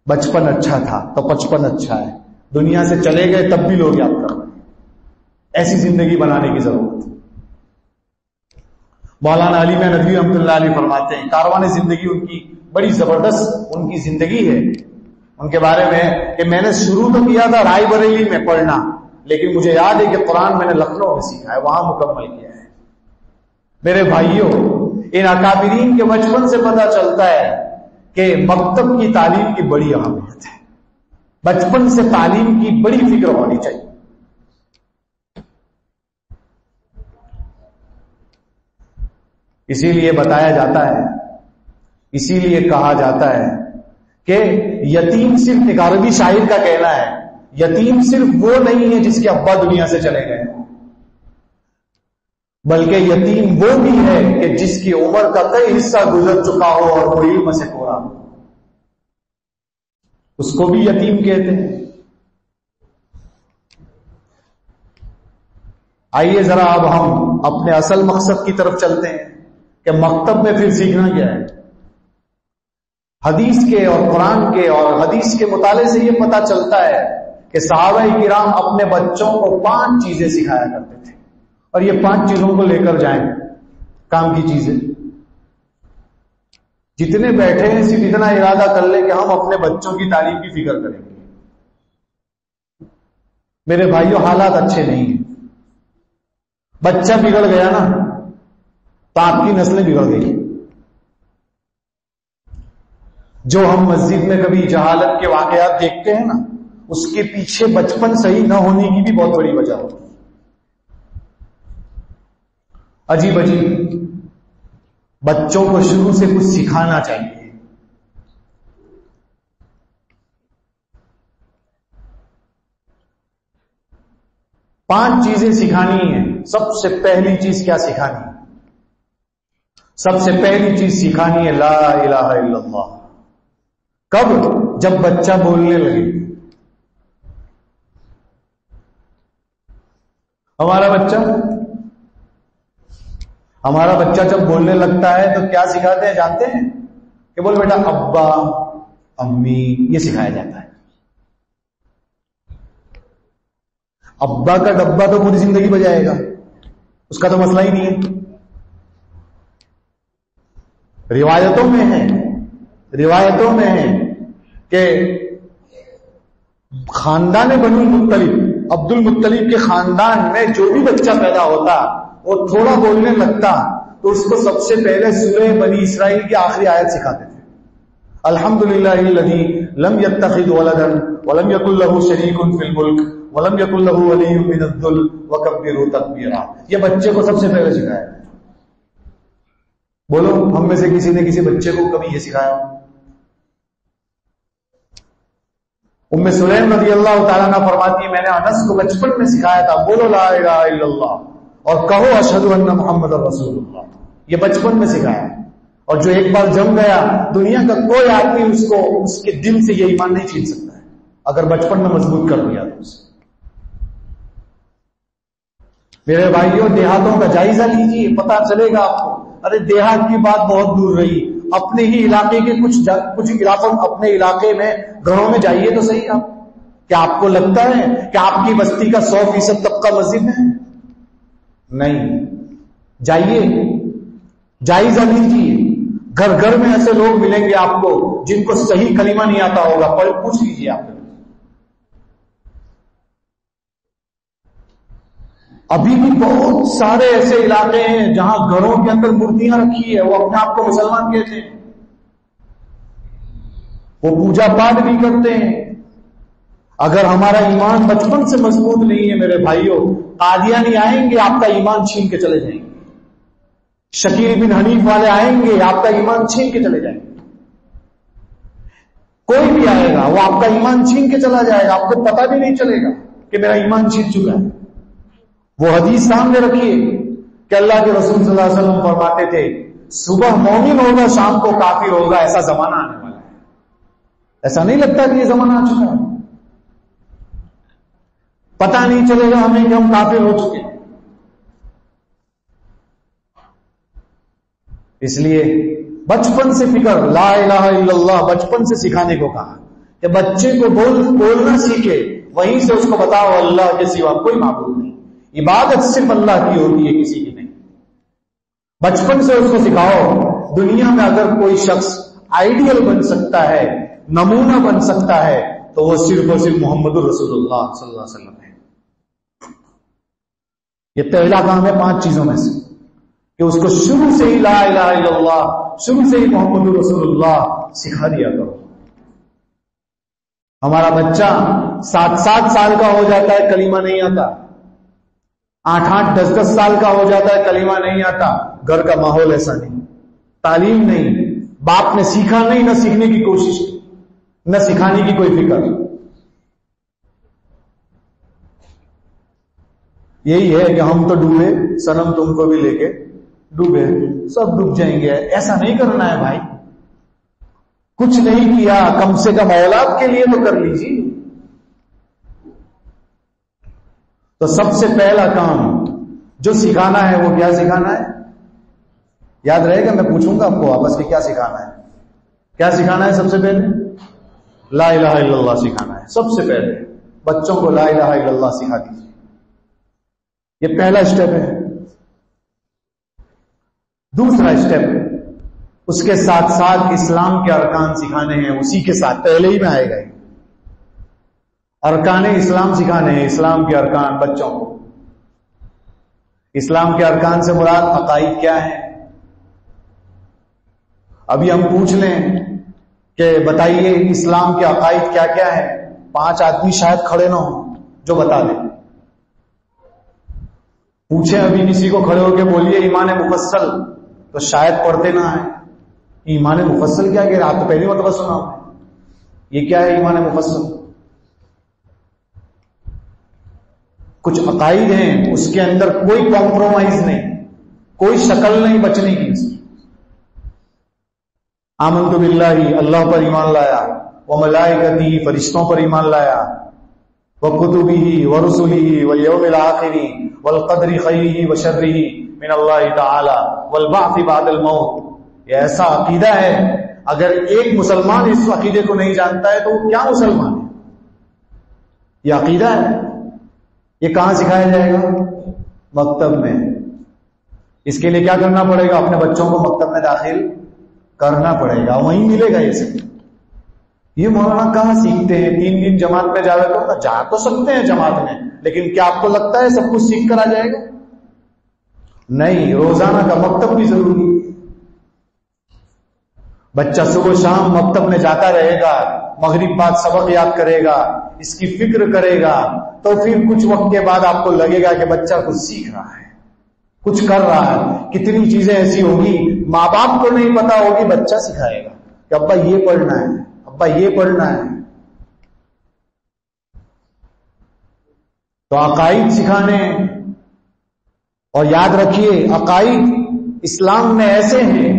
بچپن اچھا تھا تو بچپن اچھا ہے، دنیا سے چلے گئے تب بھی لوگ یاد کر رہے ہیں. ایسی زندگی بنانے کی ضرورت. مولانا علی ندوی رحمۃ اللہ علیہ فرماتے ہیں کاروان زندگی ان کی بڑی زبردست ان کی زندگی ہے. ان کے بارے میں کہ میں نے شروع تو کیا تھا رائے بریلی میں پڑھنا، لیکن مجھے یاد ہے کہ قرآن میں نے لکھنؤ میں سیکھا ہے، وہاں مکمل کیا ہے. میرے بھائیوں، ان اکابرین کے بچپن سے پتہ چلتا ہے کہ مکتب کی تعلیم کی بڑی اہمیت ہے. بچپن سے تعلیم کی بڑی فکر ہونی چاہیے. اسی لیے بتایا جاتا ہے، اسی لیے کہا جاتا ہے کہ یتیم صرف ایک عربی شاعر کا کہنا ہے، یتیم صرف وہ نہیں ہے جس کے ابا دنیا سے چلے گئے، بلکہ یتیم وہ بھی ہے کہ جس کی عمر کا کئی حصہ گزر چکا ہو اور وہ علم سے کورا ہو، اس کو بھی یتیم کہتے ہیں. آئیے ذرا اب ہم اپنے اصل مقصد کی طرف چلتے ہیں کہ مکتب میں پھر سیکھنا کیا ہے. حدیث کے اور قرآن کے اور حدیث کے مطالعے سے یہ پتہ چلتا ہے کہ صحابہ کرام اپنے بچوں کو 5 چیزیں سکھایا کرتے تھے، اور یہ 5 چیزوں کو لے کر جائیں کام کی چیزیں. جتنے بیٹھے ہیں صرف اتنا ارادہ کر لیں کہ ہم اپنے بچوں کی تعلیم کی فکر کریں گے. میرے بھائیوں، حالات اچھے نہیں ہیں. بچہ بگڑ گیا نا تو آپ کی نسلیں بگڑ گئی. جو ہم مسجد میں کبھی جہالت کے واقعات دیکھتے ہیں نا، اس کے پیچھے بچپن صحیح نہ ہونے کی بھی بہت بڑی وجہ ہوتی ہے. عجیب عجیب بچوں کو شروع سے کچھ سکھانا چاہیے. پانچ چیزیں سکھانی ہیں. سب سے پہلی چیز کیا سکھانی ہے؟ سب سے پہلی چیز سکھانی ہے لا الہ الا اللہ. کب؟ جب بچہ بولنے لگے. ہمارا بچہ جب بولنے لگتا ہے تو کیا سکھاتے ہیں جانتے ہیں؟ کہ بول بیٹا ابا امی، یہ سکھایا جاتا ہے. ابا کا ڈبا تو پوری زندگی بجائے گا، اس کا تو مسئلہ ہی نہیں ہے. روایتوں میں ہے کہ خاندان بنو المطلب، عبد المطلب کے خاندان میں جو بھی بچہ پیدا ہوتا وہ تھوڑا بولنے لگتا تو اس کو سب سے پہلے سورہ بنی اسرائیل کی آخری آیت سکھاتے تھے. الحمدللہ الذی لم یتخذ ولدا ولم یکن له شریک فی الملک ولم یکن له ولی من الذل وکبروا تکبیرا. یہ بچے کو سب سے پہلے سکھایا. بولو ہم میں سے کسی نے کسی بچے کو کبھی یہ سکھایا؟ ام سلیم رضی اللہ تعالیٰ عنہ فرماتی ہے میں نے انس کو بچپن میں سکھایا تھا بولو لا الہ الا اللہ اور کہو اشہد ان محمد رسول اللہ. یہ بچپن میں سکھایا. اور جو ایک بار جم گیا دنیا کا کوئی آدمی اس کو اس کے دل سے یہ ایمان نہیں چھین سکتا ہے اگر بچپن میں مضبوط کر دیا تو اسے. میرے بھائیوں، دیہاتوں کا جائزہ لیجیے، پتہ چلے گا آپ کو. ارے دیہات کی بات بہت دور رہی، اپنے ہی علاقے کے کچھ علاقوں، اپنے علاقے میں گھروں میں جائیے تو صحیح. آپ کیا آپ کو لگتا ہے کہ آپ کی بستی کا 100% طبقہ مسجد میں ہے؟ نہیں. جائیے، جائزہ لیجیے. گھر گھر میں ایسے لوگ ملیں گے آپ کو جن کو صحیح کلمہ نہیں آتا ہوگا، پوچھ لیجیے آپ. ابھی بھی بہت سارے ایسے علاقے ہیں جہاں گھروں کے اندر مورتیاں رکھی ہے، وہ اپنے آپ کو مسلمان کہتے ہیں، وہ پوجا پاٹ بھی کرتے ہیں. اگر ہمارا ایمان بچپن سے مضبوط نہیں ہے میرے بھائیوں، قادیانی آئیں گے آپ کا ایمان چھین کے چلے جائیں گے. شکیل بن حنیف والے آئیں گے آپ کا ایمان چھین کے چلے جائیں گے. کوئی بھی آئے گا وہ آپ کا ایمان چھین کے چلا جائے گا، آپ کو پتہ بھی نہیں چلے گا کہ میرا ایمان چھین چکا ہے. وہ حدیث سامنے رکھیے کہ اللہ کے رسول صلی اللہ علیہ وسلم فرماتے تھے صبح مومن ہوگا شام کو کافر ہوگا. ایسا زمانہ آنے والا ہے. ایسا نہیں لگتا کہ یہ زمانہ آ چکا ہے؟ پتہ نہیں چلے گا ہمیں کہ ہم کافر ہو چکے. اس لیے بچپن سے فکر لا الہ الا اللہ بچپن سے سکھانے کو کہا کہ بچے کو بولنا سیکھے، وہیں سے اس کو بتاؤ اللہ کے سوا کوئی معبود نہیں، عبادت صرف اللہ کی ہوتی ہے، کسی کی نہیں۔ بچپن سے اس کو سکھاؤ دنیا میں اگر کوئی شخص آئیڈیل بن سکتا ہے، نمونہ بن سکتا ہے، تو وہ صرف اور صرف محمد الرسول اللہ صلی اللہ علیہ وسلم ہے۔ یہ پہلا کام ہے 5 چیزوں میں سے، کہ اس کو شروع سے ہی لا الہ الا اللہ، شروع سے ہی محمد الرسول اللہ سکھا دیا کرو۔ ہمارا بچہ 7 سال کا ہو جاتا ہے کلمہ نہیں آتا، 8 10 سال کا ہو جاتا ہے کلمہ نہیں آتا، گھر کا ماحول ایسا نہیں، تعلیم نہیں، باپ نے سیکھا نہیں، نہ سیکھنے کی کوشش کی، نہ سکھانے کی کوئی فکر۔ یہی ہے کہ ہم تو ڈوبے، صنم تم کو بھی لے کے ڈوبے، سب ڈوب جائیں گے، ایسا نہیں کرنا ہے بھائی۔ کچھ نہیں کیا، کم سے کم اولاد کے لیے تو کر لیجیے۔ تو سب سے پہلا کام جو سکھانا ہے وہ کیا سکھانا ہے؟ یاد رہے گا، میں پوچھوں گا آپ کو واپس کہ کیا سکھانا ہے؟ کیا سکھانا ہے؟ سب سے پہلے لا الہ الا اللہ سکھانا ہے۔ سب سے پہلے بچوں کو لا الہ الا اللہ سکھا دیجیے، یہ پہلا اسٹیپ ہے۔ دوسرا اسٹیپ، اس کے ساتھ ساتھ اسلام کے ارکان سکھانے ہیں، اسی کے ساتھ پہلے ہی میں آئے گا، ارکان اسلام سکھانے ہیں، اسلام کے ارکان بچوں کو۔ اسلام کے ارکان سے مراد عقائد کیا ہے؟ ابھی ہم پوچھ لیں کہ بتائیے اسلام کے عقائد کیا کیا ہے، 5 آدمی شاید کھڑے نہ ہوں جو بتا دیں۔ پوچھیں ابھی کسی کو کھڑے ہو کے بولیے ایمان مفصل، تو شاید پڑھتے نہ آئے۔ ایمان مفصل کیا کہہ رہا؟ آپ تو پہلی مرتبہ سنا ہوں، یہ کیا ہے ایمان مفصل؟ کچھ عقائد ہیں اس کے اندر کوئی کمپرومائز نہیں، کوئی شکل نہیں بچنے کی۔ آمنت باللہ، اللہ پر ایمان لایا، وملائکتہ، فرشتوں پر ایمان لایا، وکتبہ ورسلہ والیوم الآخر والقدر خیرہ وشرہ من اللہ تعالی والبعث بعد الموت۔ یہ ایسا عقیدہ ہے، اگر ایک مسلمان اس عقیدے کو نہیں جانتا ہے تو وہ کیا مسلمان ہے؟ یہ عقیدہ ہے۔ یہ کہاں سکھایا جائے گا؟ مکتب میں۔ اس کے لیے کیا کرنا پڑے گا؟ اپنے بچوں کو مکتب میں داخل کرنا پڑے گا، وہیں ملے گا یہ سب۔ یہ مولانا کہاں سیکھتے ہیں؟ 3 دن جماعت میں جا تو سکتے ہیں جماعت میں، لیکن کیا آپ کو لگتا ہے سب کچھ سیکھ کر آ جائے گا؟ نہیں، روزانہ کا مکتب بھی ضروری ہے۔ بچہ صبح شام مکتب میں جاتا رہے گا، مغرب بعد سبق یاد کرے گا، اس کی فکر کرے گا، تو پھر کچھ وقت کے بعد آپ کو لگے گا کہ بچہ کچھ سیکھ رہا ہے، کچھ کر رہا ہے۔ کتنی چیزیں ایسی ہوگی ماں باپ کو نہیں پتا ہوگی، بچہ سکھائے گا کہ ابا یہ پڑھنا ہے، ابا یہ پڑھنا ہے۔ تو عقائد سکھانے، اور یاد رکھیے عقائد اسلام میں ایسے ہیں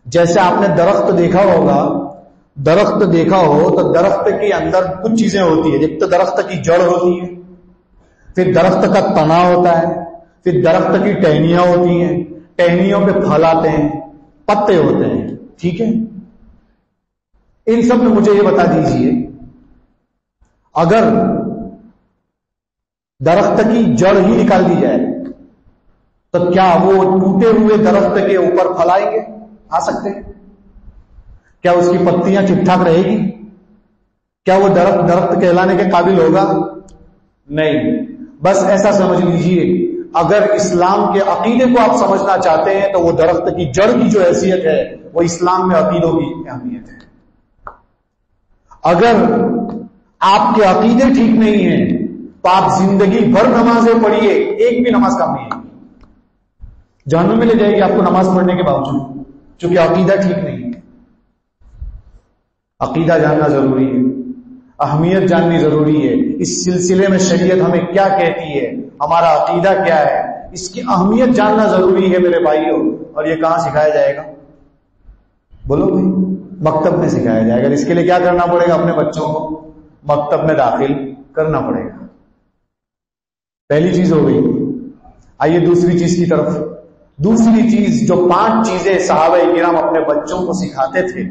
جیسے آپ نے درخت دیکھا ہوگا، درخت دیکھا ہو تو درخت کے اندر کچھ چیزیں ہوتی ہیں۔ ایک تو درخت کی جڑ ہوتی ہے، پھر درخت کا تنا ہوتا ہے، پھر درخت کی ٹہنیاں ہوتی ہیں، ٹہنیوں پہ پھل آتے ہیں، پتے ہوتے ہیں، ٹھیک ہے؟ ان سب میں مجھے یہ بتا دیجئے، اگر درخت کی جڑ ہی نکال دی جائے تو کیا وہ ٹوٹے ہوئے درخت کے اوپر پھل آئیں گے؟ آ سکتے ہیں؟ کیا اس کی پتیاں ٹھیک ٹھاک رہے گی؟ کیا وہ درخت کہلانے کے قابل ہوگا؟ نہیں۔ بس ایسا سمجھ لیجئے، اگر اسلام کے عقیدے کو آپ سمجھنا چاہتے ہیں تو وہ درخت کی جڑ کی جو حیثیت ہے وہ اسلام میں عقیدوں کی اہمیت ہے۔ اگر آپ کے عقیدے ٹھیک نہیں ہیں تو آپ زندگی بھر نمازیں پڑھیے، ایک بھی نماز کام نہیں ہے، جہنم میں لے جائے گی آپ کو نماز پڑھنے کے باوجود، چونکہ عقیدہ ٹھیک نہیں ہے۔ عقیدہ جاننا ضروری ہے، اہمیت جاننی ضروری ہے۔ اس سلسلے میں شریعت ہمیں کیا کہتی ہے، ہمارا عقیدہ کیا ہے، اس کی اہمیت جاننا ضروری ہے میرے بھائیوں۔ اور یہ کہاں سکھایا جائے گا؟ بولو بھائی، مکتب میں سکھایا جائے گا۔ اس کے لیے کیا کرنا پڑے گا؟ اپنے بچوں کو مکتب میں داخل کرنا پڑے گا۔ پہلی چیز ہو گئی۔ آئیے دوسری چیز کی طرف۔ دوسری چیز جو 5 چیزیں صحابہ کرام اپنے بچوں کو سکھاتے تھے،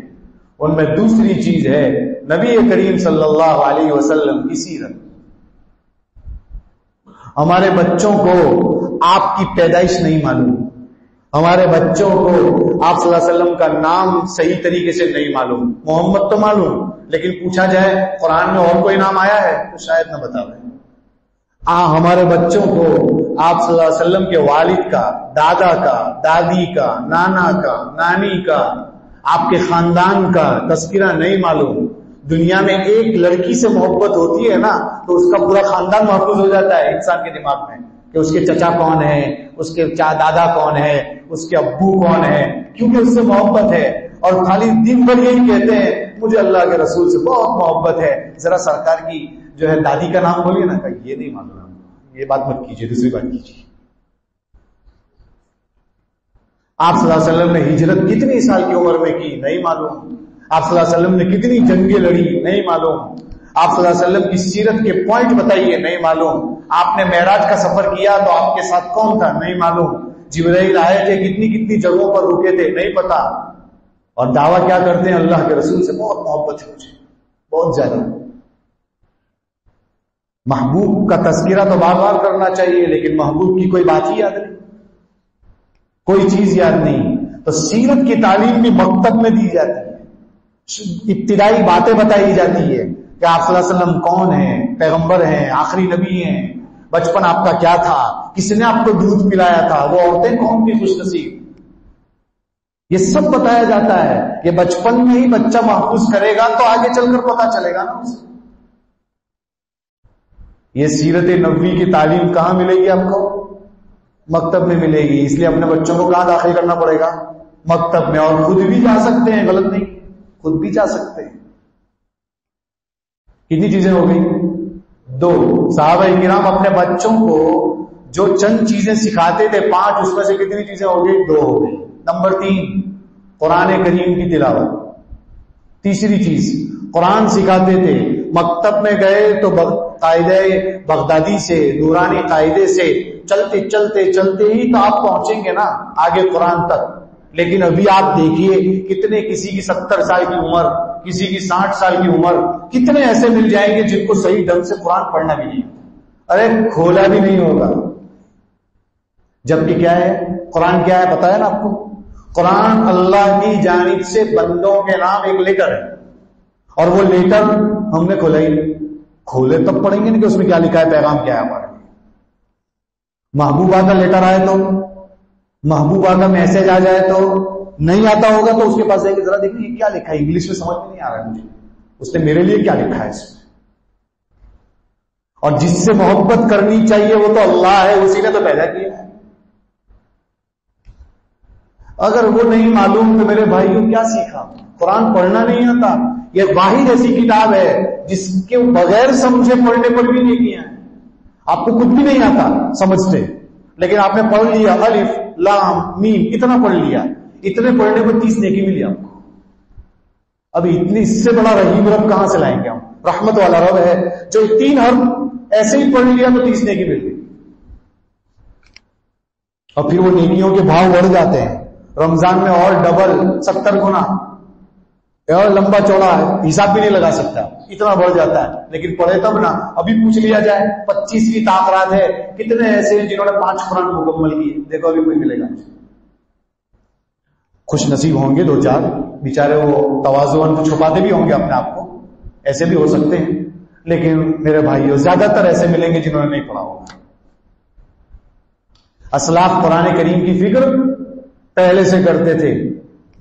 ان میں دوسری چیز ہے نبی کریم صلی اللہ علیہ وسلم کی سیرت. ہمارے بچوں کو آپ کی پیدائش نہیں معلوم، ہمارے بچوں کو آپ صلی اللہ علیہ وسلم کا نام صحیح طریقے سے نہیں معلوم. محمد تو معلوم، لیکن پوچھا جائے قرآن میں اور کوئی نام آیا ہے تو شاید نہ بتا رہے. ہمارے بچوں کو آپ صلی اللہ علیہ وسلم کے والد کا، دادا کا، دادی کا، نانا کا، نانی کا، آپ کے خاندان کا تذکرہ نہیں معلوم. دنیا میں ایک لڑکی سے محبت ہوتی ہے نا تو اس کا پورا خاندان محفوظ ہو جاتا ہے انسان کے دماغ میں، کہ اس کے چچا کون ہے، اس کے دادا کون ہے، اس کے ابو کون ہے، کیونکہ اس سے محبت ہے. اور خالی دن بھر یہی کہتے ہیں مجھے اللہ کے رسول سے بہت محبت ہے. ذرا سرکار کی جو ہے دادی کا نام بولیے نا، کہ یہ نہیں معلوم. یہ بات مت کیجیے، دوسری بات کیجیے. آپ صلی اللہ علیہ وسلم نے ہجرت کتنی سال کی عمر میں کی نہیں معلوم. آپ صلی اللہ علیہ وسلم نے کتنی جنگیں لڑی نہیں معلوم. آپ صلی اللہ علیہ وسلم کی سیرت کے پوائنٹ بتائیے نہیں معلوم. آپ نے معراج کا سفر کیا تو آپ کے ساتھ کون تھا نہیں معلوم. جبرائیل آئے تھے، کتنی کتنی جگہوں پر رکے تھے نہیں پتا. اور دعویٰ کیا کرتے ہیں اللہ کے رسول سے بہت محبت ہے مجھے، بہت زیادہ. محبوب کا تذکرہ تو بار بار کرنا چاہیے، لیکن محبوب کی کوئی بات ہی یاد نہیں، کوئی چیز یاد نہیں. تو سیرت کی تعلیم بھی مکتب میں دی جاتی ہے، ابتدائی باتیں بتائی جاتی ہے کہ آپ صلی اللہ علیہ وسلم کون ہیں، پیغمبر ہیں، آخری نبی ہیں، بچپن آپ کا کیا تھا، کس نے آپ کو دودھ پلایا تھا، وہ عورتیں کون تھی خوش نصیب. یہ سب بتایا جاتا ہے کہ بچپن میں ہی بچہ محفوظ کرے گا تو آگے چل کر پتا چلے گا نا اسے. یہ سیرت نبوی کی تعلیم کہاں ملے گی آپ کو؟ مکتب میں ملے گی. اس لیے اپنے بچوں کو کہاں داخل کرنا پڑے گا؟ مکتب میں. اور خود بھی جا سکتے ہیں، غلط نہیں، خود بھی جا سکتے ہیں. کتنی چیزیں ہو گئی؟ 2. صحابہ کرام اپنے بچوں کو جو چند چیزیں سکھاتے تھے 5، اس میں سے کتنی چیزیں ہو گئی؟ 2 ہو گئی. نمبر 3 قرآن کریم کی تلاوت. تیسری چیز قرآن سکھاتے تھے. مکتب میں گئے تو قاعدہ بغدادی سے، نورانی قاعدے سے چلتے چلتے چلتے ہی تو آپ پہنچیں گے نا آگے قرآن تک. لیکن ابھی آپ دیکھیے کتنے، کسی کی 70 سال کی عمر، کسی کی 60 سال کی عمر، کتنے ایسے مل جائیں گے جن کو صحیح ڈھنگ سے قرآن پڑھنا بھی نہیں، ارے کھولا بھی نہیں ہوگا. جبکہ کیا ہے قرآن؟ کیا ہے پتا ہے نا آپ کو؟ قرآن اللہ کی جانب سے بندوں کے نام ایک لیٹر ہے، اور وہ لیٹر ہم نے کھولا ہی نہیں. کھولے تب پڑھیں گے نہیں کہ اس میں کیا لکھا ہے، پیغام کیا ہے ہمارے. محبوبہ کا لیٹر آئے تو، محبوبہ کا میسج آ جائے تو، نہیں آتا ہوگا تو اس کے پاس جائے کہ ذرا دیکھیں یہ کیا لکھا ہے، انگلش میں سمجھ میں نہیں آ رہا ہے مجھے، اس نے میرے لیے کیا لکھا ہے اس میں. اور جس سے محبت کرنی چاہیے وہ تو اللہ ہے، اسی نے تو پیدا کیا ہے. اگر وہ نہیں معلوم تو میرے بھائیوں کیا سیکھا؟ قرآن پڑھنا نہیں آتا. یہ واحد ایسی کتاب ہے جس کے بغیر سمجھے پڑھنے پر بھی نہیں کیا ہے. آپ کو کچھ بھی نہیں آتا سمجھتے، لیکن آپ نے پڑھ لیا الف لام میم، اتنا پڑھ لیا، اتنے پڑھنے پر 30 نیکی ملی آپ کو. ابھی اتنی اس سے بڑا رحیم رب کہاں سے لائیں گے ہم؟ رحمت والا رب ہے جو 3 حرف ایسے ہی پڑھ لیا تو 30 نیکی مل گئی. اور پھر وہ نیکیوں کے بھاؤ بڑھ جاتے ہیں. رمضان میں اور ڈبل 70 گنا، اور لمبا چوڑا ہے، حساب بھی نہیں لگا سکتا، اتنا بڑھ جاتا ہے. لیکن پڑھے تب نا. ابھی پوچھ لیا جائے 25ویں تاخرات ہے، کتنے ایسے ہیں جنہوں نے 5 قرآن مکمل کیے؟ دیکھو ابھی کوئی ملے گا. خوش نصیب ہوں گے 2-4 بیچارے، وہ تواضعاً تو چھپاتے بھی ہوں گے اپنے آپ کو، ایسے بھی ہو سکتے ہیں. لیکن میرے بھائیوں زیادہ تر ایسے ملیں گے جنہوں نے نہیں پڑھا ہوگا. اسلاف قرآن کریم کی فکر پہلے سے کرتے تھے.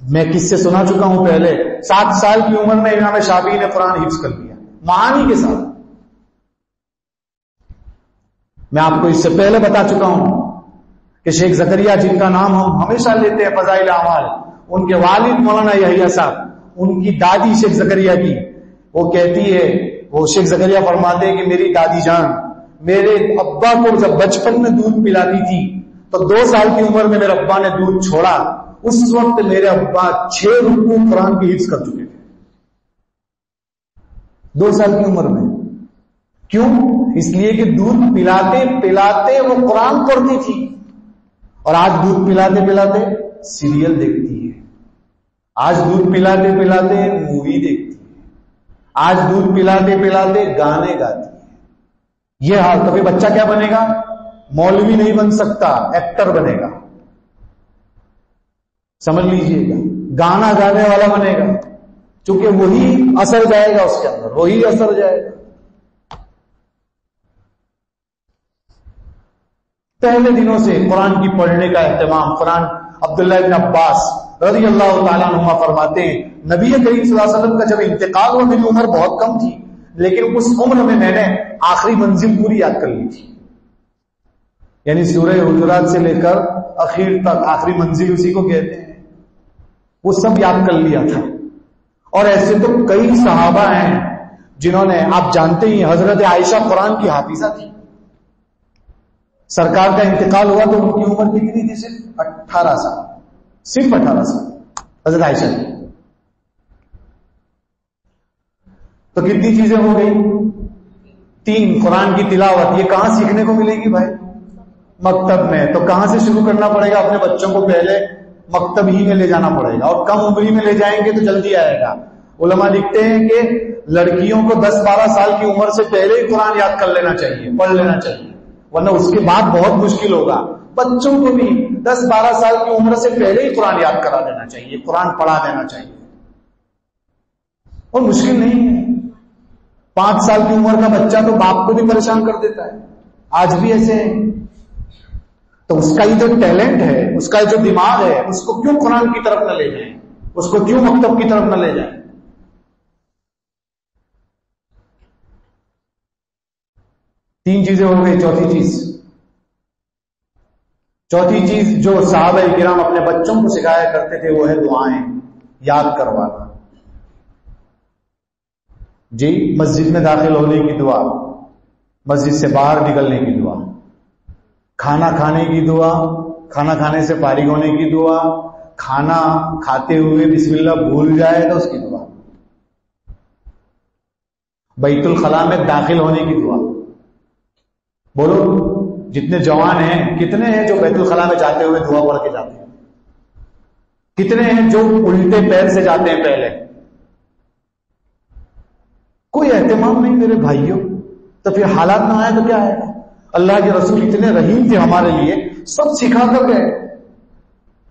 میں کس سے سنا چکا ہوں پہلے، 7 سال کی عمر میں امام شافعی نے قرآن حفظ کر لیا معانی کے ساتھ. میں آپ کو اس سے پہلے بتا چکا ہوں کہ شیخ زکریا جن کا نام ہم ہمیشہ لیتے ہیں فضائل اعمال، ان کے والد مولانا یحییٰ صاحب، ان کی دادی شیخ زکریا کی، وہ کہتی ہے، وہ شیخ زکریا فرماتے ہیں کہ میری دادی جان میرے ابا کو جب بچپن میں دودھ پلاتی تھی تو 2 سال کی عمر میں میرے ابا نے دودھ چھوڑا، اس وقت میرے ابا 6 رکوع قرآن کی حفظ کر چکے تھے 2 سال کی عمر میں. کیوں؟ اس لیے کہ دودھ پلاتے پلاتے وہ قرآن پڑھتی تھی، اور آج دودھ پلاتے پلاتے سیریل دیکھتی ہے. آج دودھ پلاتے پلاتے مووی دیکھتی ہے، آج دودھ پلاتے پلاتے گانے گاتی ہے. یہ حال. کبھی بچہ کیا بنے گا؟ مولوی نہیں بن سکتا، ایکٹر بنے گا. سمجھ لیجئے گا، گانا گانے والا بنے گا، چونکہ وہی اثر جائے گا اس کے اندر، وہی اثر جائے گا. پہلے دنوں سے قرآن کی پڑھنے کا اہتمام. قرآن عبداللہ ابن عباس رضی اللہ تعالیٰ عنہما فرماتے ہیں نبی کریم صلی اللہ علیہ وسلم کا جب انتقال ہوا میری عمر بہت کم تھی، لیکن اس عمر میں نے آخری منزل پوری یاد کر لی تھی. یعنی سورہ حجرات سے لے کر اخیر تک آخری منزل اسی کو کہتے ہیں، وہ سب یاد کر لیا تھا. اور ایسے تو کئی صحابہ ہیں جنہوں نے، آپ جانتے ہی حضرت عائشہ قرآن کی حافظہ تھی. سرکار کا انتقال ہوا تو ان کی عمر کتنی تھی؟ صرف 18 سال. صرف 18 سال حضرت عائشہ کی. تو کتنی چیزیں ہو گئی؟ 3. قرآن کی تلاوت. یہ کہاں سیکھنے کو ملے گی بھائی؟ مکتب میں. تو کہاں سے شروع کرنا پڑے گا؟ اپنے بچوں کو پہلے مکتب ہی میں لے جانا پڑے گا، اور کم عمری میں لے جائیں گے تو جلدی آئے گا. علماء لکھتے ہیں کہ لڑکیوں کو 10-12 سال کی عمر سے پہلے ہی قرآن یاد کر لینا چاہیے، پڑھ لینا چاہیے، ورنہ اس کے بعد بہت مشکل ہوگا. بچوں کو بھی 10-12 سال کی عمر سے پہلے ہی قرآن یاد کرا دینا چاہیے، قرآن پڑھا دینا چاہیے. اور مشکل نہیں ہے. 5 سال کی عمر کا بچہ تو باپ کو بھی پریشان کر دیتا ہے، آج بھی ایسے ہیں. تو اس کا یہ جو ٹیلنٹ ہے، اس کا جو دماغ ہے، اس کو کیوں قرآن کی طرف نہ لے جائیں؟ اس کو کیوں مکتب کی طرف نہ لے جائیں؟ 3 چیزیں ہو گئی. چوتھی چیز جو صحابہ کرام اپنے بچوں کو سکھایا کرتے تھے وہ ہے دعائیں یاد کروانا. جی، مسجد میں داخل ہونے کی دعا، مسجد سے باہر نکلنے کی دعا، کھانا کھانے کی دعا، کھانا کھانے سے فارغ ہونے کی دعا، کھانا کھاتے ہوئے بسم اللہ بھول جائے تو اس کی دعا، بیت الخلاء میں داخل ہونے کی دعا. بولو جتنے جوان ہیں کتنے ہیں جو بیت الخلاء میں جاتے ہوئے دعا پڑھ کے جاتے ہیں؟ کتنے ہیں جو الٹے پیر سے جاتے ہیں؟ پہلے کوئی اہتمام نہیں میرے بھائیوں. تو پھر حالات نہ آئے تو کیا آئے گا؟ اللہ کے رسول اتنے رحیم تھے ہمارے لیے، سب سکھا کر گئے.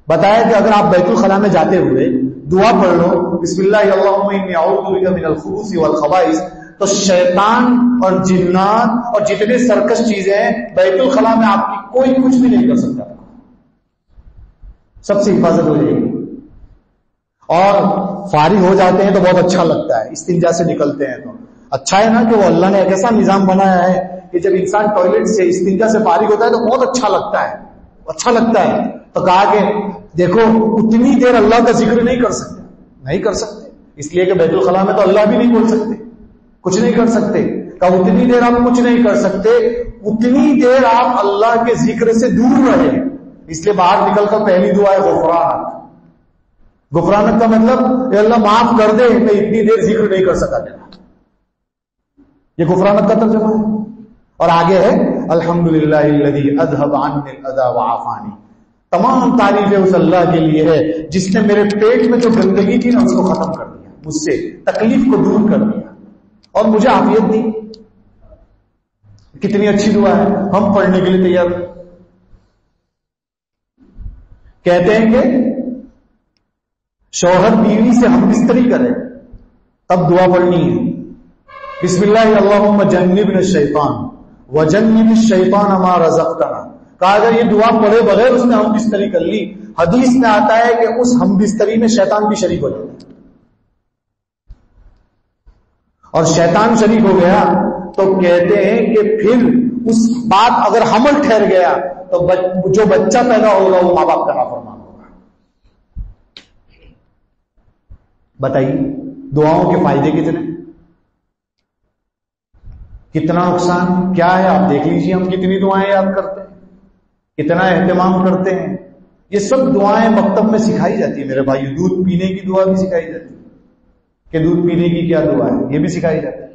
بتایا کہ اگر آپ بیت الخلاء میں جاتے ہوئے دعا پڑھ لو بسم اللہ اللہم انی اعوذ بک من الخبث والخبائث، تو شیطان اور جنات اور جتنے سرکش چیزیں ہیں بیت الخلاء میں آپ کی کوئی کچھ بھی نہیں کر سکتا، سب سے حفاظت ہو جائے گی. اور فارغ ہو جاتے ہیں تو بہت اچھا لگتا ہے، استنجا سے نکلتے ہیں تو اچھا ہے نا کہ وہ اللہ نے ایک ایسا نظام بنایا ہے کہ جب انسان ٹوائلٹ سے استنجا سے فارغ ہوتا ہے تو بہت اچھا لگتا ہے، اچھا لگتا ہے. تو کہا کہ دیکھو اتنی دیر اللہ کا ذکر نہیں کر سکتے، اس لیے کہ بیت الخلاء میں تو اللہ بھی نہیں بول سکتے، کچھ نہیں کر سکتے. کہ اتنی دیر آپ کچھ نہیں کر سکتے، اتنی دیر آپ اللہ کے ذکر سے دور رہے. اس لیے باہر نکل کر پہلی دعا ہے غفرانک. غفرانک کا مطلب اے اللہ معاف کر دے، میں اتنی دیر ذکر نہیں کر سکا تھا. یہ غفرانک کا ترجمہ ہے. اور آگے ہے الحمدللہ الذی اذھب عنی الاذی وعافانی. تمام تعریفیں اس اللہ کے لیے ہے جس نے میرے پیٹ میں جو گندگی تھی نا اس کو ختم کر دیا، مجھ سے تکلیف کو دور کر دیا اور مجھے عافیت دی. کتنی اچھی دعا ہے، ہم پڑھنے کے لیے تیار ہیں. کہتے ہیں کہ شوہر بیوی سے ہم بستری کرے تب دعا پڑھنی ہے. بسم اللہ اللہم جنبنا الشیطان وجنب الشیطان ما رزقتنا. کہا اگر یہ دعا پڑھے بغیر اس نے ہم بستری کر لی، حدیث میں آتا ہے کہ اس ہم بستری میں شیطان بھی شریک ہو جاتا ہے. اور شیطان شریک ہو گیا تو کہتے ہیں کہ پھر اس بات اگر حمل ٹھہر گیا تو جو بچہ پیدا ہوگا وہ ماں باپ کا نافرمان ہوگا. بتائیے دعاؤں کے فائدے کتنے، کتنا نقصان کیا ہے؟ آپ دیکھ لیجیے ہم کتنی دعائیں یاد کرتے ہیں، کتنا اہتمام کرتے ہیں. یہ سب دعائیں مکتب میں سکھائی جاتی ہے میرے بھائی. دودھ پینے کی دعا بھی سکھائی جاتی ہے کہ دودھ پینے کی کیا دعا ہے، یہ بھی سکھائی جاتی ہے.